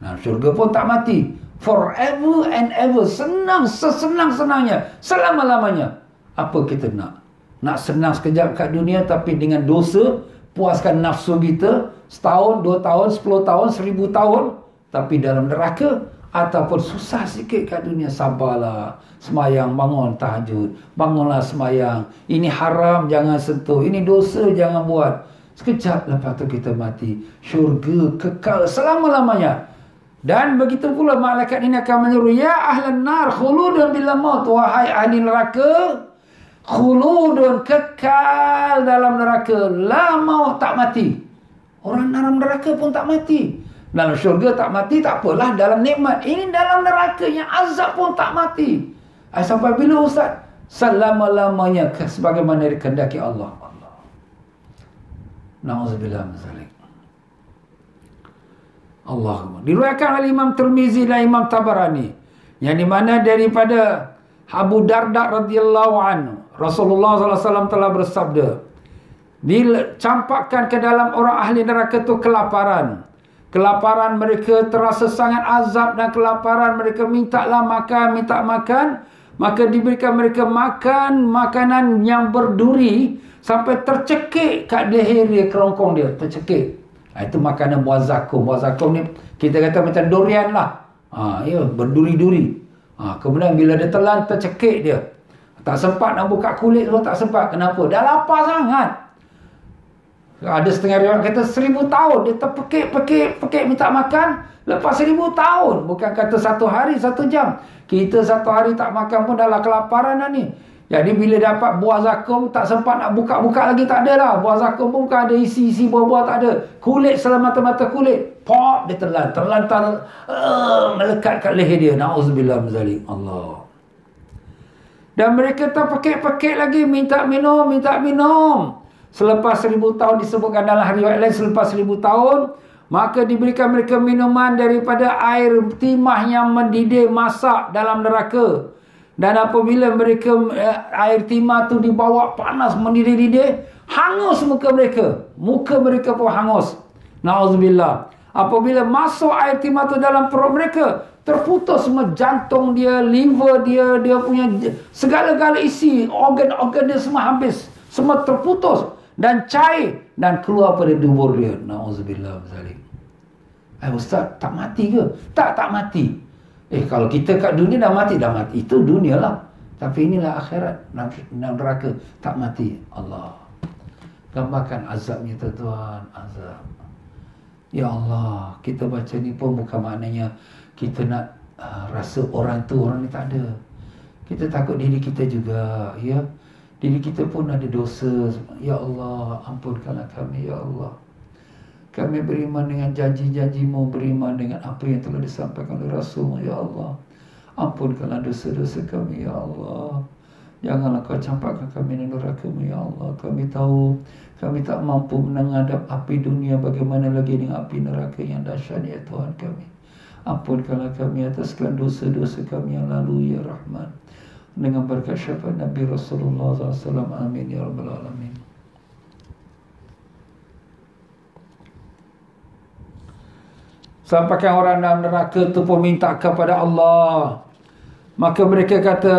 Nah, syurga pun tak mati, forever and ever, senang, sesenang-senangnya, selama-lamanya. Apa kita nak? Nak senang sekejap kat dunia, tapi dengan dosa, puaskan nafsu kita, setahun, 2 tahun, 10 tahun, 1000 tahun, tapi dalam neraka. Ataupun susah sikit kat dunia, sabarlah, semayang, bangun tahajud, bangunlah semayang, ini haram jangan sentuh, ini dosa jangan buat. Sekejap lepas tu kita mati, syurga kekal selama-lamanya. Dan begitu pula malaikat ini akan menyeru, ya ahlan nar khuludun bila maut, wahai ahli neraka, khuludun, kekal dalam neraka, la maut, tak mati. Orang dalam neraka pun tak mati. Dalam syurga tak mati, tak apalah, dalam nikmat. Ini dalam neraka yang azab pun tak mati. Sampai bila Ustaz? Selama-lamanya, sebagaimana dikehendaki Allah. Na'udzubillah min zalik. Allahumma. Diriwayatkan oleh Imam Tirmizi dan Imam Tabarani, yang di mana daripada Abu Darda radhiyallahu anhu, Rasulullah SAW telah bersabda, dicampakkan ke dalam orang ahli neraka itu kelaparan. Kelaparan mereka terasa sangat azab, dan kelaparan mereka mintalah makan, minta makan, maka diberikan mereka makan makanan yang berduri sampai tercekik kat leher dia, kerongkong dia tercekik. Itu makanan buah zakum. Buah zakum ni kita kata macam durian lah. Ya, berduri-duri. Kemudian bila dia telan, tercekik dia. Tak sempat nak buka kulit tu, tak sempat. Kenapa? Dah lapar sangat. Ada setengah riwayat kata 1000 tahun dia terpekik minta makan. Lepas 1000 tahun. Bukan kata 1 hari 1 jam. Kita 1 hari tak makan pun dah lah kelaparan dah ni. Jadi bila dapat buah zakum, tak sempat nak buka-buka lagi, tak ada lah. Buah zakum pun bukan ada isi-isi buah-buah, tak ada. Kulit semata-mata kulit. Pop, dia terlantar melekat kat leher dia. Na'udzubillah min zalik. Allah. Dan mereka tak pekik-pekik lagi, minta minum. Selepas 1000 tahun, disebutkan dalam riwayat lain, selepas 1000 tahun, maka diberikan mereka minuman daripada air timah yang mendidih masak dalam neraka. Dan apabila mereka air timah tu dibawa panas mendidih-didih, hangus muka mereka. Muka mereka pun hangus. Na'udzubillah. Apabila masuk air timah tu dalam perut mereka, terputus semua jantung dia, liver dia, dia punya segala-gala isi, organ-organ dia semua habis. Semua terputus dan cair dan keluar pada dubur dia. Na'udzubillah zalik. Ustaz, tak mati ke? Tak mati. Kalau kita kat dunia dah mati. Itu dunia lah. Tapi inilah akhirat. Neraka tak mati. Allah. Gambarkan azabnya tuan-tuan. Azab. Ya Allah. Kita baca ni pun bukan maknanya kita nak rasa orang ni tak ada. Kita takut diri kita juga. Ya. Diri kita pun ada dosa. Ya Allah. Ampunkanlah kami. Ya Allah. Kami beriman dengan janji-janji-Mu, beriman dengan apa yang telah disampaikan oleh Rasul-Mu, ya Allah. Ampunkanlah dosa-dosa kami, ya Allah. Janganlah Kau campakkan kami di neraka-Mu, ya Allah. Kami tahu kami tak mampu menghadap api dunia, bagaimana lagi dengan api neraka yang dahsyat, ya Tuhan kami. Ampunkanlah kami atas segala dosa-dosa kami yang lalu, ya Rahman. Dengan berkat syafaat Nabi Rasulullah SAW. Amin, ya Rabbal Alamin. Sampaikan orang dalam neraka tu pun minta kepada Allah. Maka mereka kata,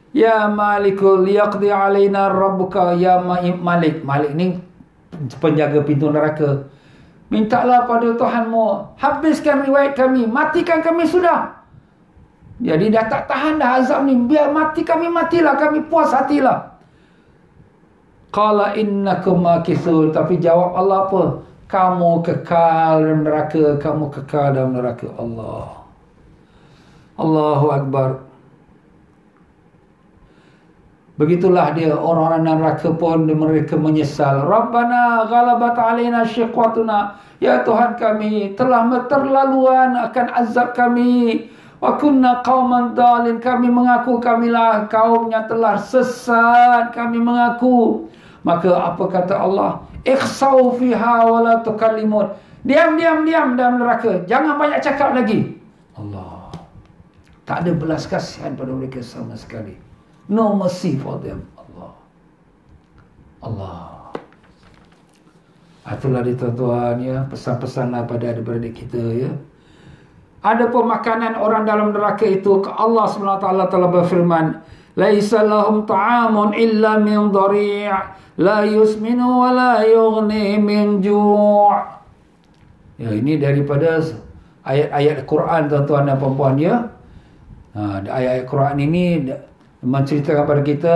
Ya Malikul yaqdi alaina rabbuka. Ya Malik. Malik ni penjaga pintu neraka. Mintalah pada Tuhanmu, habiskan riwayat kami, matikan kami sudah. Jadi dah tak tahan dah azab ni. Biar mati kami, matilah. Kami puas hatilah. Qala innakum makithun. Tapi jawab Allah apa? Kamu kekal dalam neraka. Kamu kekal dalam neraka. Allah. Allahu Akbar. Begitulah dia orang-orang neraka pun mereka menyesal. Rabbana ghalabat alaina syiqwatuna. Ya Tuhan kami, telah terlaluan akan azab kami. Wa kunna qauman dhalin. Kami mengaku kamilah kaum yang telah sesat. Kami mengaku. Maka apa kata Allah? Ikhsau fiha wa la tukallimun. Diam dalam neraka. Jangan banyak cakap lagi. Allah. Tak ada belas kasihan pada mereka sama sekali. No mercy for them. Allah. Itulah dia tuan-tuan ya. Pesan-pesanlah pada adik-beradik kita ya. Ada pemakanan orang dalam neraka itu. Allah SWT telah berfirman, Laisa lahum ta'amun illa min dhari' la yusminu wa la yughni min ju'. Ya, ini daripada ayat-ayat Quran tuan-tuan dan puan-puan ya. Ayat-ayat Quran ini menceritakan kepada kita,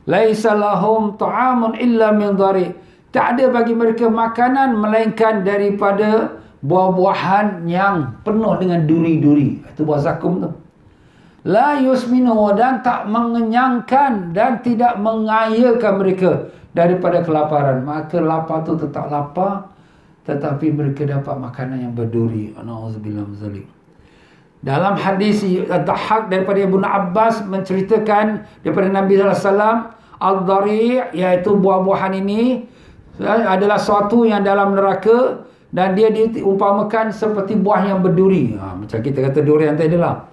Laisa lahum ta'amun illa min dhari'. Tak ada bagi mereka makanan melainkan daripada buah-buahan yang penuh dengan duri-duri. Itu buah zakum tu. La yusminu, dan tak mengenyangkan dan tidak mengayakan mereka daripada kelaparan. Maka lapar tu tetap lapar, tetapi mereka dapat makanan yang berduri. Na'udzubillah min zalik. Dalam hadis Ad-Dhahhak daripada Ibnu Abbas menceritakan daripada Nabi sallallahu alaihi wasallam, al-dhari' iaitu buah-buahan ini adalah suatu yang dalam neraka dan dia diumpamakan seperti buah yang berduri. Macam kita kata durian tadi lah.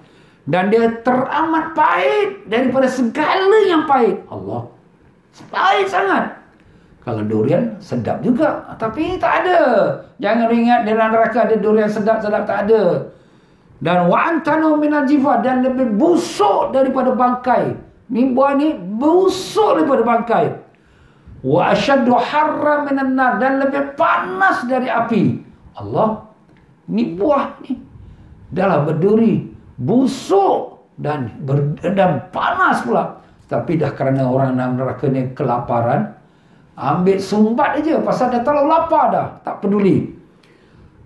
Dan dia teramat pahit daripada segala yang pahit. Allah. Pahit sangat. Kalau durian sedap juga, tapi tak ada. Jangan ingat dalam neraka ada durian sedap-sedap, tak ada. Dan wa'antanu minal jifa, dan lebih busuk daripada bangkai. Ni buah ni busuk daripada bangkai. Wa asyaddu harra minan nar, dan lebih panas dari api. Allah. Ni buah ni adalah berduri, busuk dan panas pula. Tapi dah kerana orang dalam neraka ni kelaparan, ambil sumbat aja pasal dah terlalu lapar dah, tak peduli.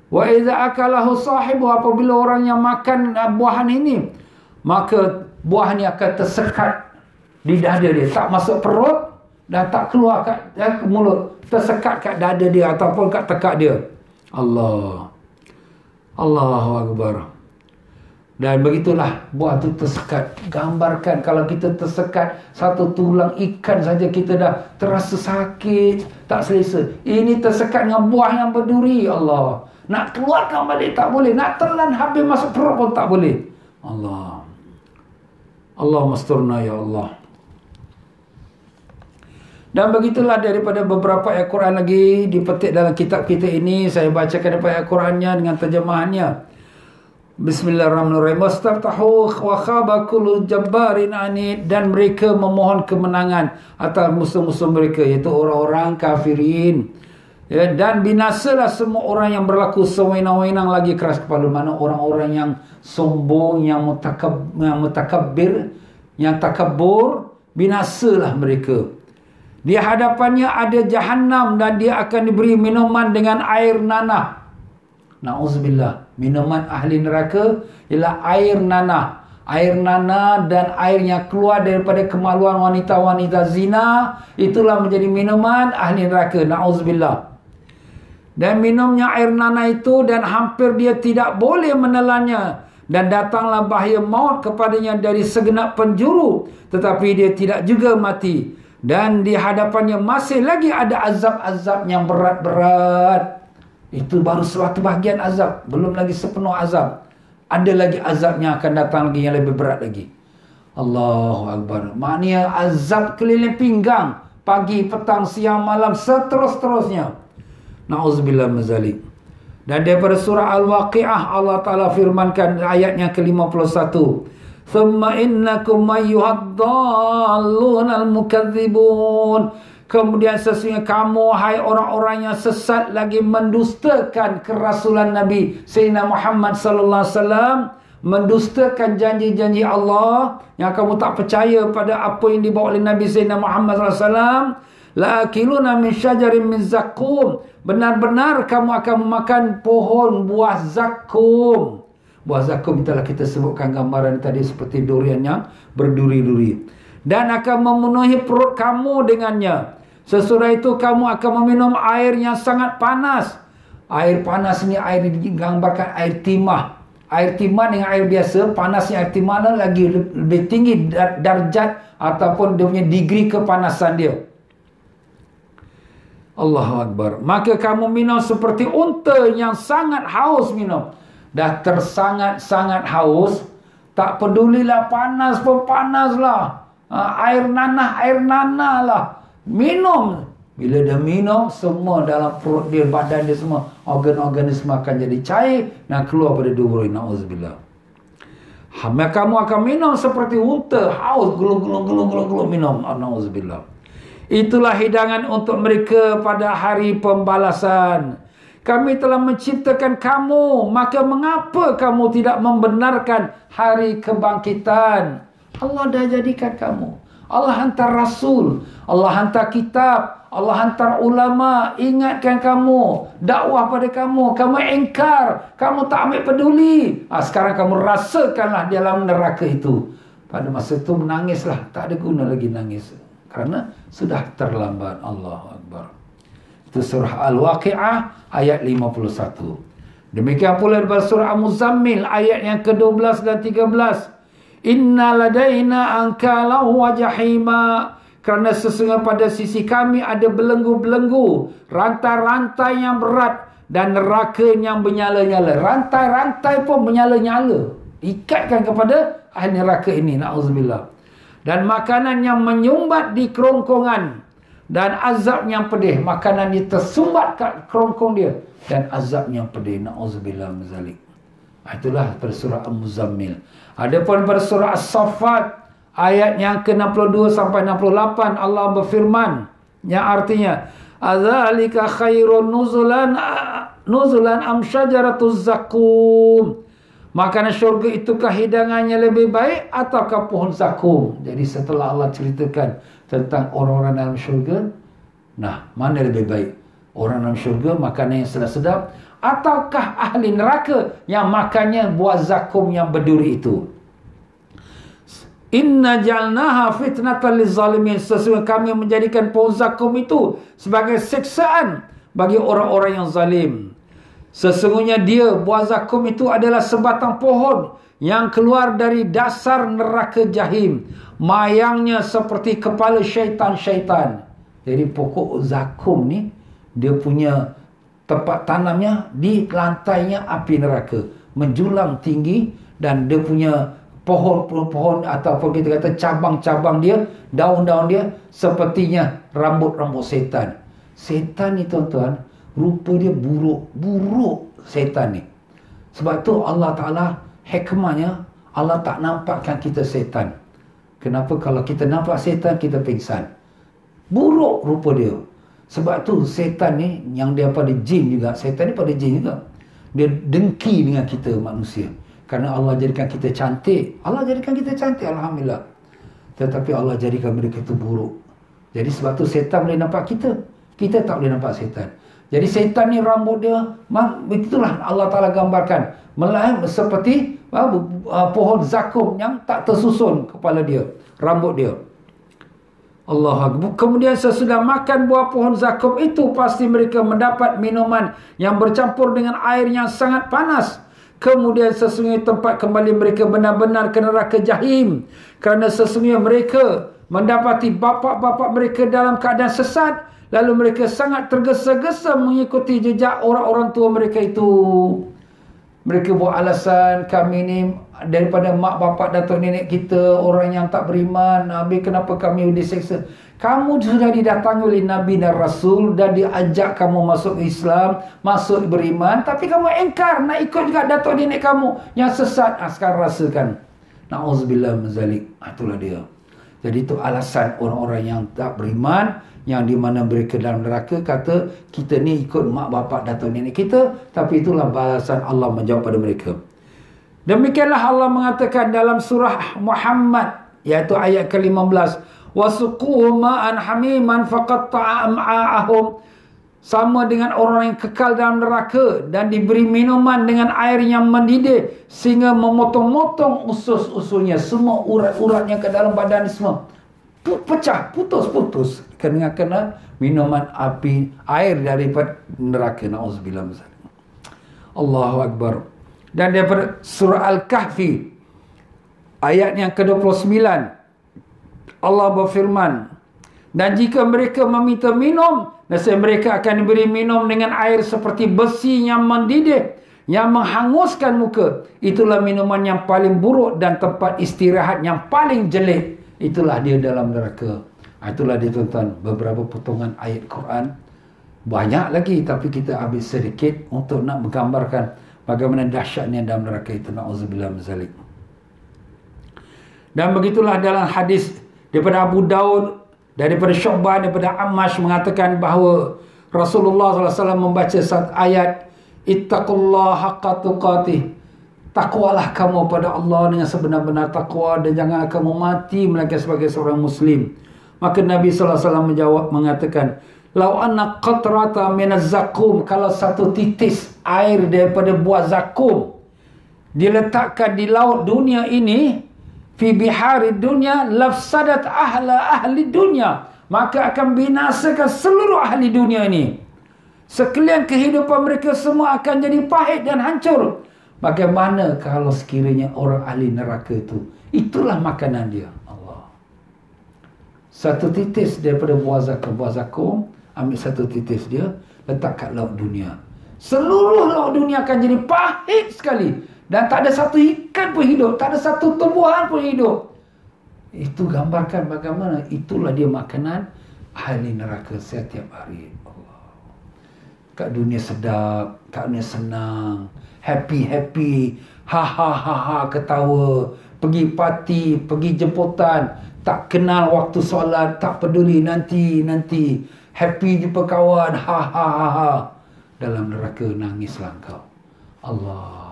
Wa idza akalahu sahibu, apabila orang yang makan buahan ini, maka buah ni akan tersekat di dada dia, tak masuk perut dan tak keluar kat mulut, tersekat kat dada dia ataupun kat tekak dia. Allahu Akbar. Dan begitulah buah tu tersekat. Gambarkan kalau kita tersekat satu tulang ikan saja kita dah terasa sakit, tak selesa. Ini tersekat dengan buah yang berduri. Allah. Nak keluarkan balik tak boleh. Nak telan habis masuk perut pun tak boleh. Allah. Allah masturna ya Allah. Dan begitulah daripada beberapa ayat Quran lagi dipetik dalam kitab kita ini. Saya bacakan daripada ayat Qurannya dengan terjemahannya. Bismillahirrahmanirrahim. Wastaftahu wa khaba kullu jabbarin anid. Dan mereka memohon kemenangan atas musuh-musuh mereka, iaitu orang-orang kafirin. Ya, dan binasalah semua orang yang berlaku sewenang-wenang lagi keras kepala. Mana orang-orang yang sombong, yang mutakabbir, yang takabur, binasalah mereka. Di hadapannya ada Jahannam dan dia akan diberi minuman dengan air nanah. Na'udzubillah. Minuman ahli neraka ialah air nanah. Air nanah dan air yang keluar daripada kemaluan wanita-wanita zina, itulah menjadi minuman ahli neraka. Na'udzubillah. Dan minumnya air nanah itu dan hampir dia tidak boleh menelannya. Dan datanglah bahaya maut kepadanya dari segenap penjuru, tetapi dia tidak juga mati. Dan di hadapannya masih lagi ada azab-azab yang berat-berat. Itu baru suatu bahagian azab, belum lagi sepenuh azab. Ada lagi azab yang akan datang lagi yang lebih berat lagi. Allahu Akbar. Maknanya azab keliling pinggang, pagi, petang, siang, malam, seterus-terusnya. Na'udzubillah min zalik. Dan daripada surah Al-Waqi'ah Allah Ta'ala firmankan ayatnya ke-51. Thumma innakum ayyuhaddallunal mukadzibun. Kemudian sesungguhnya kamu, hai orang-orang yang sesat lagi mendustakan kerasulan Nabi Sayyidina Muhammad sallallahu alaihi wasallam, mendustakan janji-janji Allah, yang kamu tak percaya pada apa yang dibawa oleh Nabi Sayyidina Muhammad sallallahu alaihi wasallam. La'akiluna min syajarin min zakum. Benar-benar kamu akan memakan pohon buah zakum. Buah zakum itulah kita sebutkan gambaran tadi seperti durian yang berduri-duri. Dan akan memenuhi perut kamu dengannya. Sesudah itu kamu akan meminum air yang sangat panas. Air panas ni air digambarkan air timah. Air timah dengan air biasa, panasnya air timah lagi lebih tinggi darjat ataupun dia punya degree kepanasan dia. Allahu Akbar. Maka kamu minum seperti unta yang sangat haus minum. Dah tersangat-sangat haus, tak pedulilah panas pun panaslah. Air nanah lah. Minum. Bila dah minum, semua dalam perut dia, badan dia semua, organ-organisme akan jadi cair dan keluar pada dubur. Na'udzubillah. Kamu akan minum seperti unta, haus, gulung minum. Na'udzubillah. Itulah hidangan untuk mereka pada hari pembalasan. Kami telah menciptakan kamu, maka mengapa kamu tidak membenarkan hari kebangkitan? Allah dah jadikan kamu. Allah hantar Rasul, Allah hantar kitab, Allah hantar ulama, ingatkan kamu, dakwah pada kamu, kamu engkar, kamu tak ambil peduli. Sekarang kamu rasakanlah dalam neraka itu. Pada masa itu menangislah, tak ada guna lagi nangis, kerana sudah terlambat. Allahu Akbar. Itu surah Al-Waqi'ah ayat 51. Demikian pula daripada surah Al-Muzammil ayat yang ke-12 dan 13. Inna ladaina ankalahu wa jahima. Kerana sesungguhnya pada sisi kami ada belenggu-belenggu, rantai-rantai yang berat dan neraka yang menyala-nyala. Rantai-rantai pun menyala-nyala, ikatkan kepada ahli neraka ini. Na'udzubillah. Dan makanan yang menyumbat di kerongkongan, dan azab yang pedih. Makanan dia tersumbat kat kerongkong dia, dan azab yang pedih. Na'udzubillah min zalik. Itulah pada surah Al-Muzammil. Adapun pada surah As-Saffat ayat yang ke-62 sampai 68 Allah berfirman yang artinya adzalika khairun nuzulan am syajaratuz zakum. Makanan syurga itukah hidangannya lebih baik ataukah pohon zakum? Jadi setelah Allah ceritakan tentang orang-orang dalam syurga, nah, mana lebih baik? Orang dalam syurga makanan yang sedap-sedap, ataukah ahli neraka yang makannya buah zakum yang berduri itu? Inna ja'alnaha fitnatan lizzalimin. Sesungguhnya kami menjadikan pohon zakum itu sebagai siksaan bagi orang-orang yang zalim. Sesungguhnya buah zakum itu adalah sebatang pohon yang keluar dari dasar neraka jahim. Mayangnya seperti kepala syaitan-syaitan. Jadi pokok zakum ni, dia punya tempat tanamnya di lantainya api neraka, menjulang tinggi, dan dia punya pohon-pohon ataupun kita kata cabang-cabang dia, daun-daun dia sepertinya rambut-rambut setan. Setan ni tuan-tuan, rupa dia buruk setan ni. Sebab tu Allah Ta'ala hikmahnya, Allah tak nampakkan kita setan. Kenapa? Kalau kita nampak setan, kita pingsan. Buruk rupa dia. Sebab tu setan ni, yang dia pada jin juga, setan ni pada jin juga, dia dengki dengan kita manusia. Kerana Allah jadikan kita cantik. Allah jadikan kita cantik, Alhamdulillah. Tetapi Allah jadikan mereka itu buruk. Jadi sebab tu setan boleh nampak kita, kita tak boleh nampak setan. Jadi setan ni rambut dia, begitulah Allah Ta'ala gambarkan, seperti pohon zakum yang tak tersusun kepala dia, rambut dia. Allah Akbar. Kemudian sesudah makan buah pohon zakum itu, pasti mereka mendapat minuman yang bercampur dengan air yang sangat panas. Kemudian sesungguhnya tempat kembali mereka benar-benar ke neraka jahim. Kerana sesungguhnya mereka mendapati bapa-bapa mereka dalam keadaan sesat, lalu mereka sangat tergesa-gesa mengikuti jejak orang-orang tua mereka itu. Mereka buat alasan, kami ni daripada mak bapak datuk nenek kita orang yang tak beriman, Nabi, kenapa kami diseksa? Kamu sudah didatangi oleh Nabi dan Rasul dan diajak kamu masuk Islam, masuk beriman, tapi kamu engkar nak ikut juga datuk nenek kamu yang sesat. Sekarang rasakan. Na'udzubillah min zalik. Itulah dia. Jadi itu alasan orang-orang yang tak beriman, yang di mana mereka dalam neraka, kata kita ni ikut mak bapak datuk nenek kita, tapi itulah balasan Allah menjawab pada mereka. Demikianlah Allah mengatakan dalam surah Muhammad, iaitu ayat ke-15, wasuquhu ma'an hamiman faqatta'a am'a'ahum, sama dengan orang yang kekal dalam neraka dan diberi minuman dengan air yang mendidih sehingga memotong-motong usus-usulnya, semua urat-urat yang ke dalam badan semua pecah, putus-putus kena minuman api, air daripada neraka. Na'udzubillah. Allahu Akbar. Dan daripada surah Al-Kahfi ayat yang ke-29, Allah berfirman, dan jika mereka meminta minum, nescaya mereka akan diberi minum dengan air seperti besi yang mendidih, yang menghanguskan muka. Itulah minuman yang paling buruk dan tempat istirahat yang paling jelek. Itulah dia dalam neraka. Itulah dia tuan-tuan, beberapa potongan ayat Quran. Banyak lagi, tapi kita ambil sedikit untuk nak menggambarkan bagaimana dahsyatnya dalam neraka itu. Na'udzubillah min zalik. Dan begitulah dalam hadis daripada Abu Daud, daripada Syu'bah, daripada Ammash mengatakan bahawa Rasulullah SAW membaca satu ayat, ittaqullaha haqqa tuqatih, takwalah kamu pada Allah dengan sebenar-benar takwa, dan jangan kamu mati melainkan sebagai seorang Muslim. Maka Nabi SAW menjawab mengatakan, lau anna qatrata minaz zakum, kalau satu titis air daripada buah zakum diletakkan di laut dunia ini, fi bihari dunia lafsadat ahli dunia, maka akan binasakan seluruh ahli dunia ini. Sekalian kehidupan mereka semua akan jadi pahit dan hancur. Bagaimana kalau sekiranya orang ahli neraka itu, itulah makanan dia. Allah. Satu titis daripada buah zakum, ambil satu titis dia, letak kat laut dunia. Seluruh laut dunia akan jadi pahit sekali. Dan tak ada satu ikan pun hidup, tak ada satu tumbuhan pun hidup. Itu gambarkan bagaimana itulah dia makanan ahli neraka setiap hari. Allah. Kat dunia sedap, kat dunia senang, happy, ha, ketawa, pergi parti, pergi jemputan, tak kenal waktu solat, tak peduli nanti, happy jumpa kawan, ha. Dalam neraka nangislah engkau. Allah.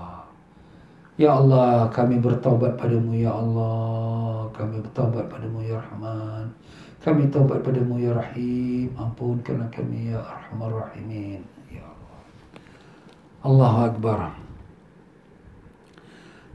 Ya Allah, kami bertaubat padamu, Ya Allah. Kami bertaubat padamu, Ya Rahman. Kami taubat padamu, Ya Rahim. Ampunkanlah kami, Ya Arhamar Rahimin. Ya Allah. Allahu Akbar.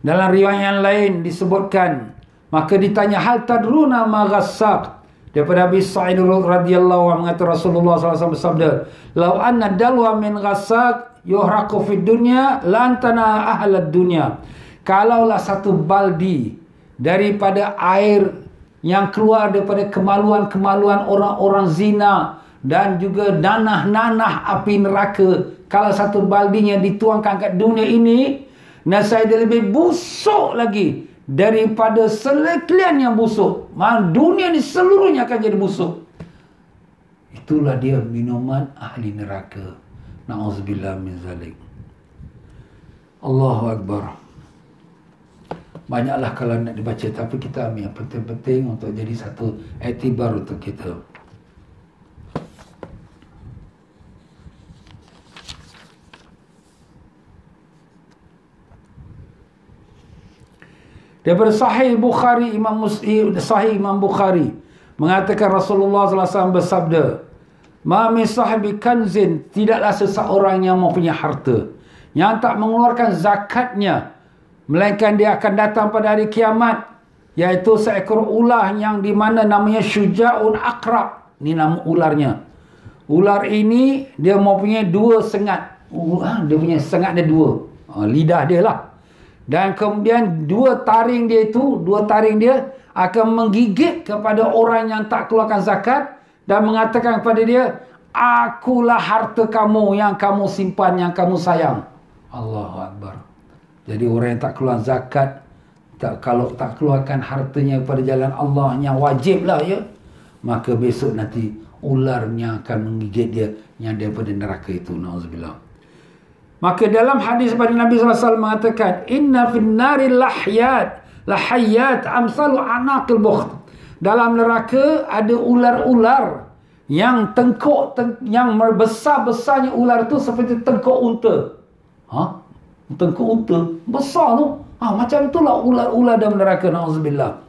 Dalam riwayat yang lain disebutkan Maka ditanya, hal tadruna ma ghassak? Daripada Abi Sa'id radhiyallahu anhu mengatakan Rasulullah SAW bersabda, "Lau anna dalwa min ghassak yuhraqu fid dunya lantana ahlad dunya." Kalaulah satu baldi daripada air yang keluar daripada kemaluan-kemaluan orang-orang zina dan juga nanah-nanah api neraka, kalau satu baldinya dituangkan kat dunia ini, nasai dia lebih busuk lagi daripada sekalian yang busuk. Dunia ni seluruhnya akan jadi busuk. Itulah dia minuman ahli neraka. Na'udzubillah min zalik. Allahu Akbar. Banyaklah kalau nak dibaca, tapi kita ambil yang penting-penting untuk jadi satu iktibar untuk kita. Daripada Sahih Bukhari, Sahih Imam Bukhari mengatakan Rasulullah SAW bersabda, "Ma min sahibi kanzin," tidaklah seseorang yang mempunyai harta yang tak mengeluarkan zakatnya, melainkan dia akan datang pada hari kiamat, iaitu seekor ular yang di mana namanya Syuja'un Aqrab. Ini nama ularnya. Ular ini dia mempunyai dua sengat. Dia punya sengat dia dua. Lidah dia lah. Dan kemudian dua taring dia akan menggigit kepada orang yang tak keluarkan zakat dan mengatakan kepada dia, "Akulah harta kamu yang kamu simpan, yang kamu sayang." Allahu Akbar. Jadi orang yang tak keluar zakat, kalau tak keluarkan hartanya pada jalan Allah yang wajib lah ya, maka besok nanti ularnya akan menggigit dia yang daripada neraka itu. Na'udzubillah. Maka dalam hadis pada Nabi SAW mengatakan, "Inna fin nari lahayat amsalu anaqil bukht." Dalam neraka ada ular-ular yang yang besar-besarnya ular itu seperti tengkuk unta. Tengkuk unta besar tu. Macam itulah ular-ular dalam neraka. Na'udzubillah.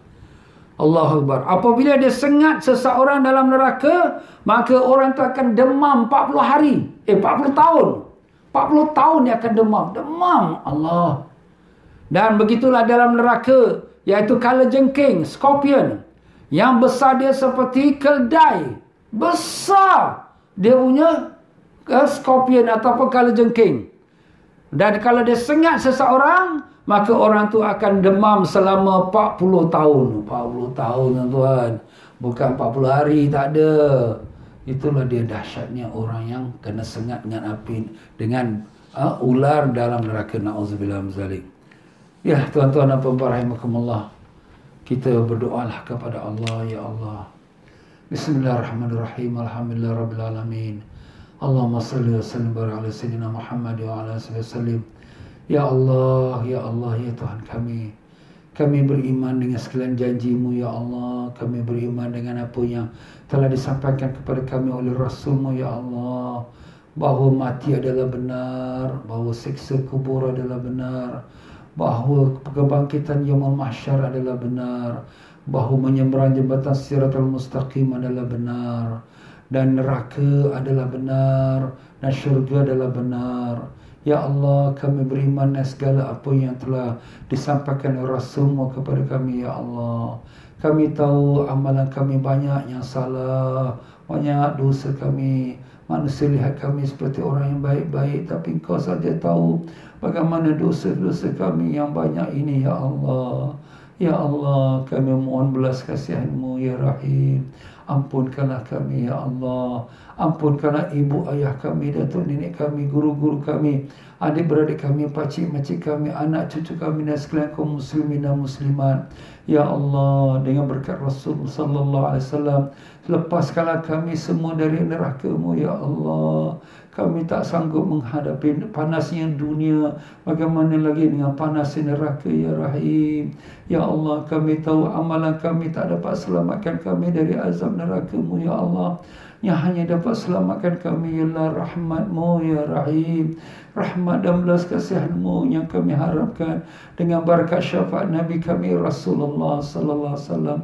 Allahu Akbar. Apabila dia sengat seseorang dalam neraka, maka orang itu akan demam 40 hari. 40 tahun. 40 tahun dia akan demam. Allah. Dan begitulah dalam neraka, iaitu kalajengking, scorpion, yang besar dia seperti keldai. Besar dia punya scorpion ataupun kalajengking. Dan kalau dia sengat seseorang, maka orang tu akan demam selama 40 tahun. 40 tahun tuan. Bukan 40 hari, tak ada. Itulah dia dahsyatnya orang yang kena sengat dengan api, dengan ular dalam neraka. Na'udzubillah min zalik. Ya tuan-tuan dan puan-puan rahimakumullah, kita berdoalah kepada Allah. Ya Allah, Bismillahirrahmanirrahim. Alhamdulillah rabbil alamin. Allahumma salli wa sallim ala sayyidina Muhammad wa ala alihi wasallam. Ya Allah, ya Allah, ya Tuhan kami beriman dengan sekalian janji-Mu ya Allah. Kami beriman dengan apa yang telah disampaikan kepada kami oleh Rasul-Mu ya Allah, bahawa mati adalah benar, bahawa siksa kubur adalah benar, bahawa kebangkitan yaumul mahsyar adalah benar, bahawa menyeberang jembatan Siratal Mustaqim adalah benar, dan neraka adalah benar, dan syurga adalah benar. Ya Allah, kami beriman dengan segala apa yang telah disampaikan oleh Rasul-Mu kepada kami ya Allah. Kami tahu amalan kami banyak yang salah, banyak dosa kami. Manusia lihat kami seperti orang yang baik-baik, tapi Engkau saja tahu bagaimana dosa-dosa kami yang banyak ini ya Allah. Ya Allah, kami mohon belas kasihan-Mu ya Rahim. Ampunkanlah kami ya Allah. Ampunkanlah ibu ayah kami, datuk nenek kami, guru-guru kami, adik-beradik kami, pakcik-makcik kami, anak cucu kami dan sekalian kaum muslimin dan muslimat. Ya Allah, dengan berkat Rasul sallallahu alaihi wasallam, lepaskanlah kami semua dari neraka-Mu ya Allah. Kami tak sanggup menghadapi panasnya dunia, bagaimana lagi dengan panasnya neraka ya Rahim. Ya Allah, kami tahu amalan kami tak dapat selamatkan kami dari azab neraka-Mu ya Allah. yang hanya dapat selamatkan kami ialah rahmat-Mu ya Rahim. Rahmat dan belas kasihan-Mu yang kami harapkan dengan berkat syafaat Nabi kami Rasulullah sallallahu alaihi wasallam.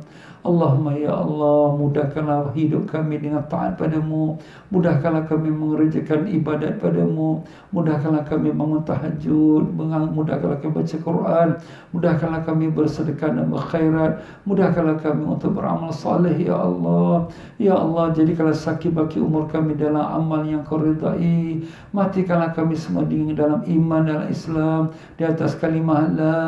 Allahumma ya Allah, mudahkanlah hidup kami dengan taat padamu, mudahkanlah kami mengerjakan ibadat padamu, mudahkanlah kami bangun tahajud, mudahkanlah kami baca Quran, mudahkanlah kami bersedekah dan berkhairat, mudahkanlah kami untuk beramal saleh ya Allah. Ya Allah, jadikanlah sakit baki umur kami dalam amal yang Kau ridai, matikanlah kami semua di dalam iman dan Islam, di atas kalimah la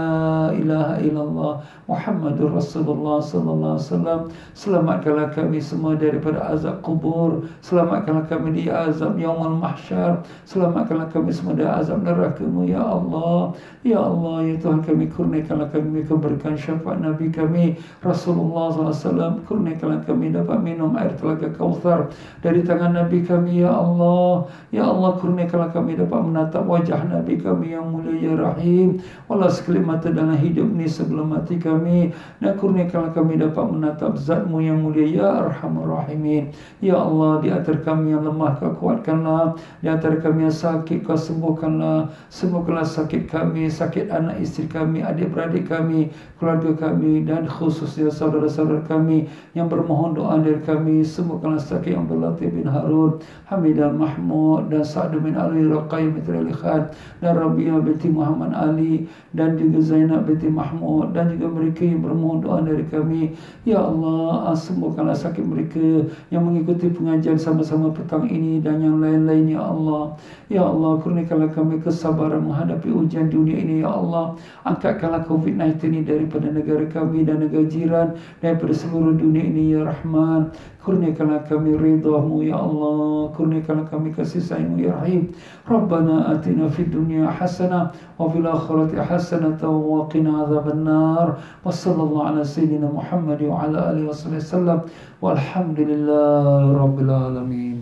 ilaha illallah Muhammadur Rasulullah sallallahu alaihi wasallam. Selamatkanlah kami semua daripada azab kubur, selamatkanlah kami di azab yaumul mahsyar, selamatkanlah kami semua dari azab neraka-Mu ya Allah. Ya Allah, ya Tuhan kami, kurniakanlah kami keberkahan syafaat Nabi kami Rasulullah sallallahu alaihi wasallam. Kurniakanlah kami dapat minum air telaga Kautsar dari tangan Nabi kami ya Allah. Ya Allah, kurniakanlah kami dapat menatap wajah Nabi kami yang mulia ya Rahim, walau sekelip mata dalam hidup ni sebelum mati kami, dan kurniakanlah kami dapat menatap zat-Mu yang mulia ya Arhamar Rahimin. Ya Allah, di antara kami yang lemah Kau kuatkanlah, di antara kami yang sakit Kau sembuhkanlah, sembuhkanlah sakit kami, sakit anak isteri kami, adik-beradik kami, keluarga kami, dan khususnya saudara-saudara kami yang bermohon doa dari kami. Sembuhkanlah sakit Abdul Latif bin Harun, Hamidah Mahmud, dan Sa'd bin Ali Raqayyah binti Ali Khan, dan Rabi'ah binti Muhammad Ali, dan juga Zainab binti Mahmud, dan juga mereka yang bermohon doa dari kami. Ya Allah, sembuhkanlah sakit mereka yang mengikuti pengajian sama-sama petang ini dan yang lain-lain ya Allah. Ya Allah, kurniakanlah kami kesabaran menghadapi ujian dunia ini ya Allah. Angkatkanlah COVID-19 ini daripada negara kami dan negara jiran, daripada seluruh dunia ini ya Rahman. Kurniakanlah kami ridha-Mu ya Allah, kurniakanlah kami kasih sayang-Mu ya Rahim. Rabbana atina fid dunya hasanah wa fil akhirati hasanah wa qina adzabannar. Wa sallallahu ala sayyidina Muhammad wa ala alihi wasallam. Walhamdulillahi rabbil alamin.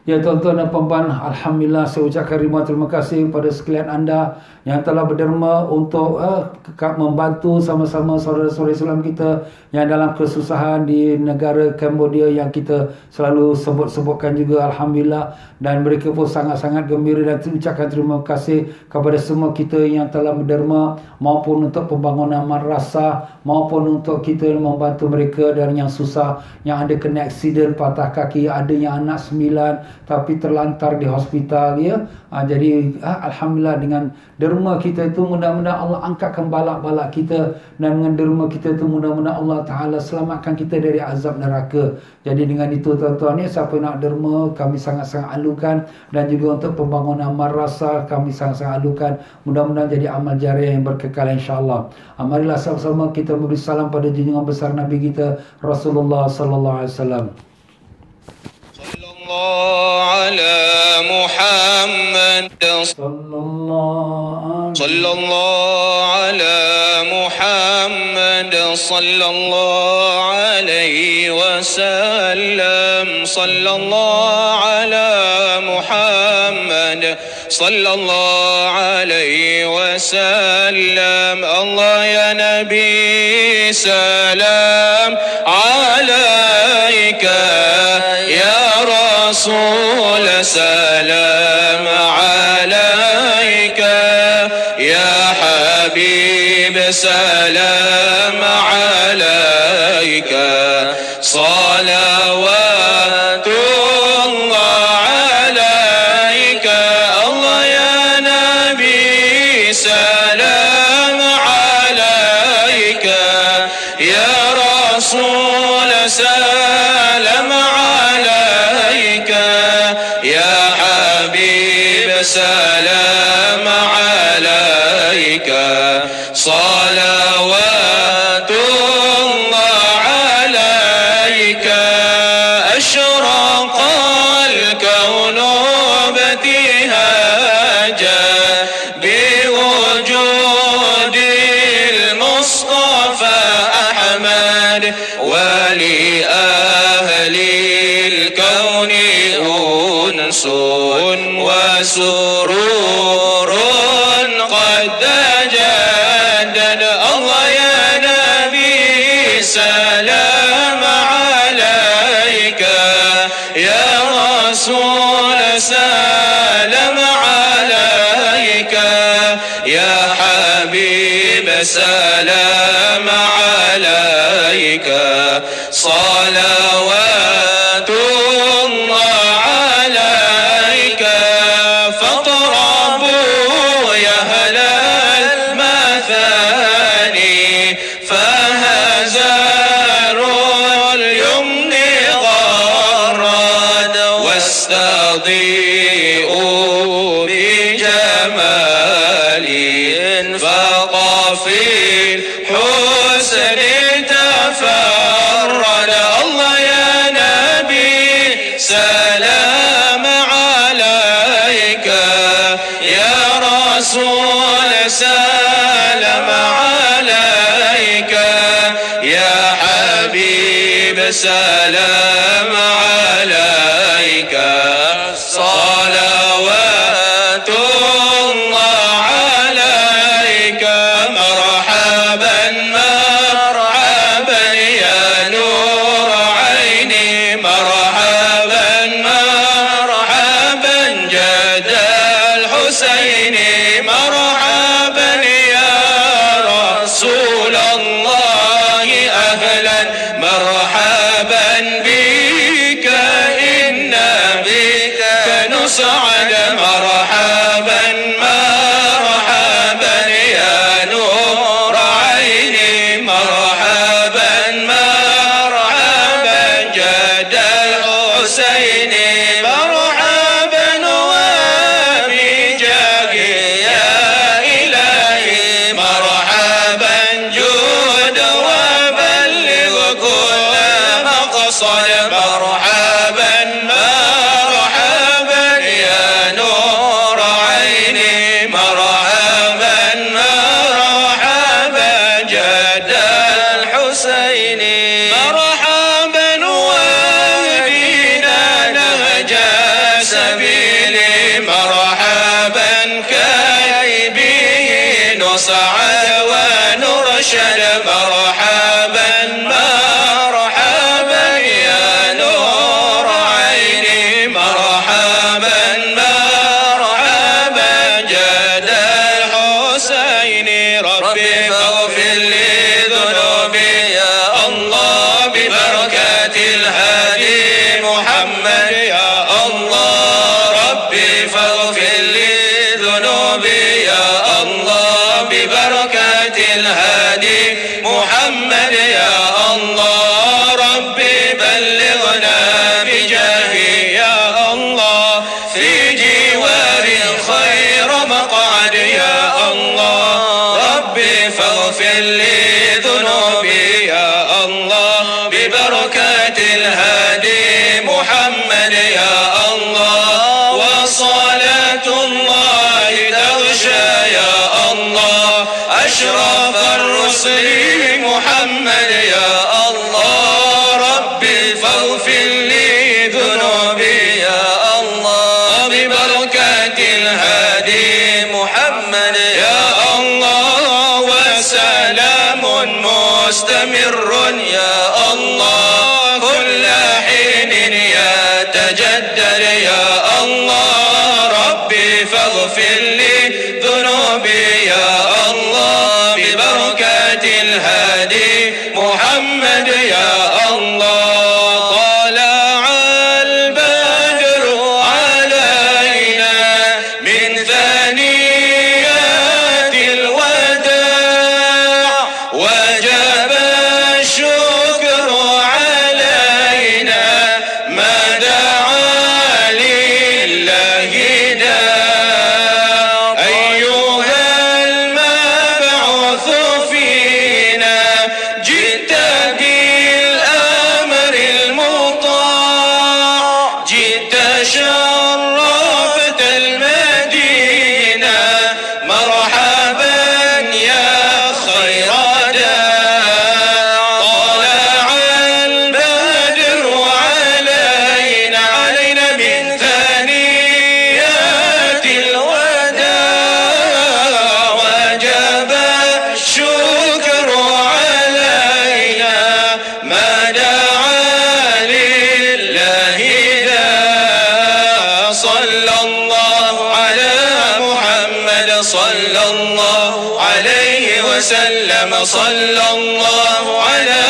Ya tuan-tuan dan puan-puan, alhamdulillah saya ucapkan ribuan terima kasih kepada sekalian anda yang telah berderma untuk membantu sama-sama saudara-saudara Islam kita yang dalam kesusahan di negara Cambodia yang kita selalu sebut-sebutkan juga, alhamdulillah. Dan mereka pun sangat-sangat gembira dan ucapkan terima kasih kepada semua kita yang telah berderma, maupun untuk pembangunan madrasah, maupun untuk kita membantu mereka dan yang susah, yang ada kena aksiden patah kaki, ada yang anak 9 tapi terlantar di hospital ya. Jadi alhamdulillah, dengan derma kita itu mudah-mudahan Allah angkatkan balak-balak kita, dan dengan derma kita itu mudah-mudahan Allah Ta'ala selamatkan kita dari azab neraka. Jadi dengan itu tuan-tuan ya, siapa nak derma kami sangat-sangat alukan, dan juga untuk pembangunan madrasah kami sangat-sangat alukan. Mudah-mudahan jadi amal jariah yang berkekal insya-Allah. Marilah sama-sama kita memberi salam pada junjungan besar Nabi kita Rasulullah sallallahu alaihi wasallam. على محمد صلى الله على محمد صلى الله عليه وسلم صلى الله على محمد صلى الله عليه وسلم. الله يا نبي سلام عليك، يا رسول سلام عليك، يا حبيب سلام عليك، صلوات الله عليك. الله يا نبي سلام عليك، يا رسول سلام عليك، يا حبيب سلام عليك، صلوات الله عليك. أشرق الكون ابتهاجا بوجود المصطفى أحمد، ولأهل الكون أنس وسرور قد تجدد. الله يا نبي سلام عليك، سلام عليك يا حبيب سلام عليك صلوات الله عليك فاطربوا يا أهل المثاني فهزار اليمن غرد واستضيئوا بجمال فطفي الحسن تفرد الله يا نبي سلام عليك يا رسول سلام عليك يا حبيب سلام عليك صلوات الله عليك مرحبا مرحبا يا نور عيني مرحبا مرحبا جد الحسين مرحبا يا رسول الله أهلا مرحبا بك إن بك نسعد مرحبا مرحبا يا نور عيني مرحبا مرحبا جد الحسين مرحبا وبجاه يا إلهي مرحبا جود وبلغ كل مقصد مرحبا مرحبا يا نور عيني مرحبا مرحبا جد الحسين مرحبا وبنا نهج سبيل مرحبا كي به نصعد ونرشد مرحبا مرحبا يا نور عيني مرحبا مرحبا جد الحسين ربي فاغفر لي ذنوبي يا الله ببركة الهادي محمد يا الله ربي فاغفر لي ذنوبي يا الله ببركة الهادي محمد يا الله ربي بلغنا بجاهي يا الله في جوار خير مقعد يا الله ربي فاغفر لي ذنوبي يا الله ببركة الهادي محمد يا الله وصلاة الله تغشى يا الله أشرف الرسل محمد يا الله ربي فاغفر لي ذنوبي يا الله ببركة الهادي محمد يا الله وسلام مستمر يا الله كل حين يتجدد يا الله ربي فاغفر لي ذنوبي يا الله ببركة الهادي محمد يا الله طلع البدر علينا من ثنيات الوداع وجب الشكر علينا ما دعا لله داع أيها المبعوث فينا جئت صلى الله على محمد صلى الله عليه وسلم صلى الله على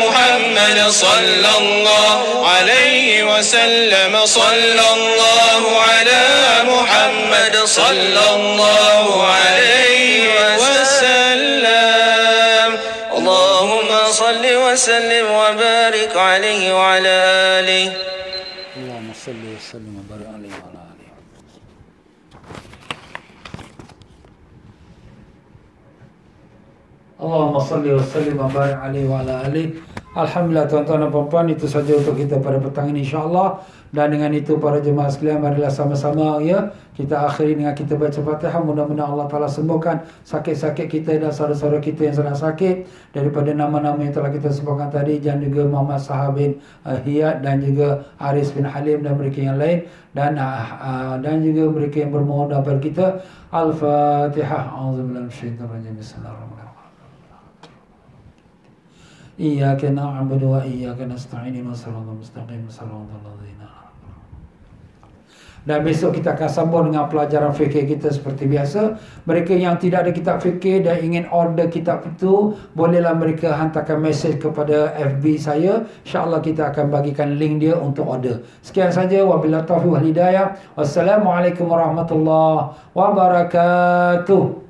محمد صلى الله عليه وسلم صلى الله على محمد صلى الله عليه وسلم اللهم صل وسلم وبارك عليه وعلى آله اللهم صل وسلم وبارك عليه وعلى آله. Allahumma salli wa sallim wa barik alaihi wa ala alihi. Alhamdulillah tuan-tuan dan puan-puan, itu saja untuk kita pada petang ini insya-Allah. Dan dengan itu para jemaah sekalian, marilah sama-sama ya kita akhiri dengan kita baca Fatihah. Mudah-mudahan Allah Taala sembuhkan sakit-sakit kita dan saudara-saudara kita yang sedang sakit daripada nama-nama yang telah kita sebutkan tadi, dan juga Muhammad Sahab bin Hiyad dan juga Aris bin Halim dan mereka yang lain, dan juga mereka yang bermohon kepada kita. Al-Fatihah. A'udzubillahi minasyaitonir rajim. Bismillahirrahmanirrahim. Iyyaka na'budu wa iyyaka nasta'in. Ihdinas siratal mustaqim. Shiratal ladzina. Dan besok kita akan sambung dengan pelajaran fikih kita seperti biasa. Mereka yang tidak ada kitab fikih dan ingin order kitab itu, bolehlah mereka hantarkan mesej kepada FB saya. InsyaAllah kita akan bagikan link dia untuk order. Sekian saja. Wabillahi taufiq wal hidayah. Wassalamualaikum warahmatullahi wabarakatuh.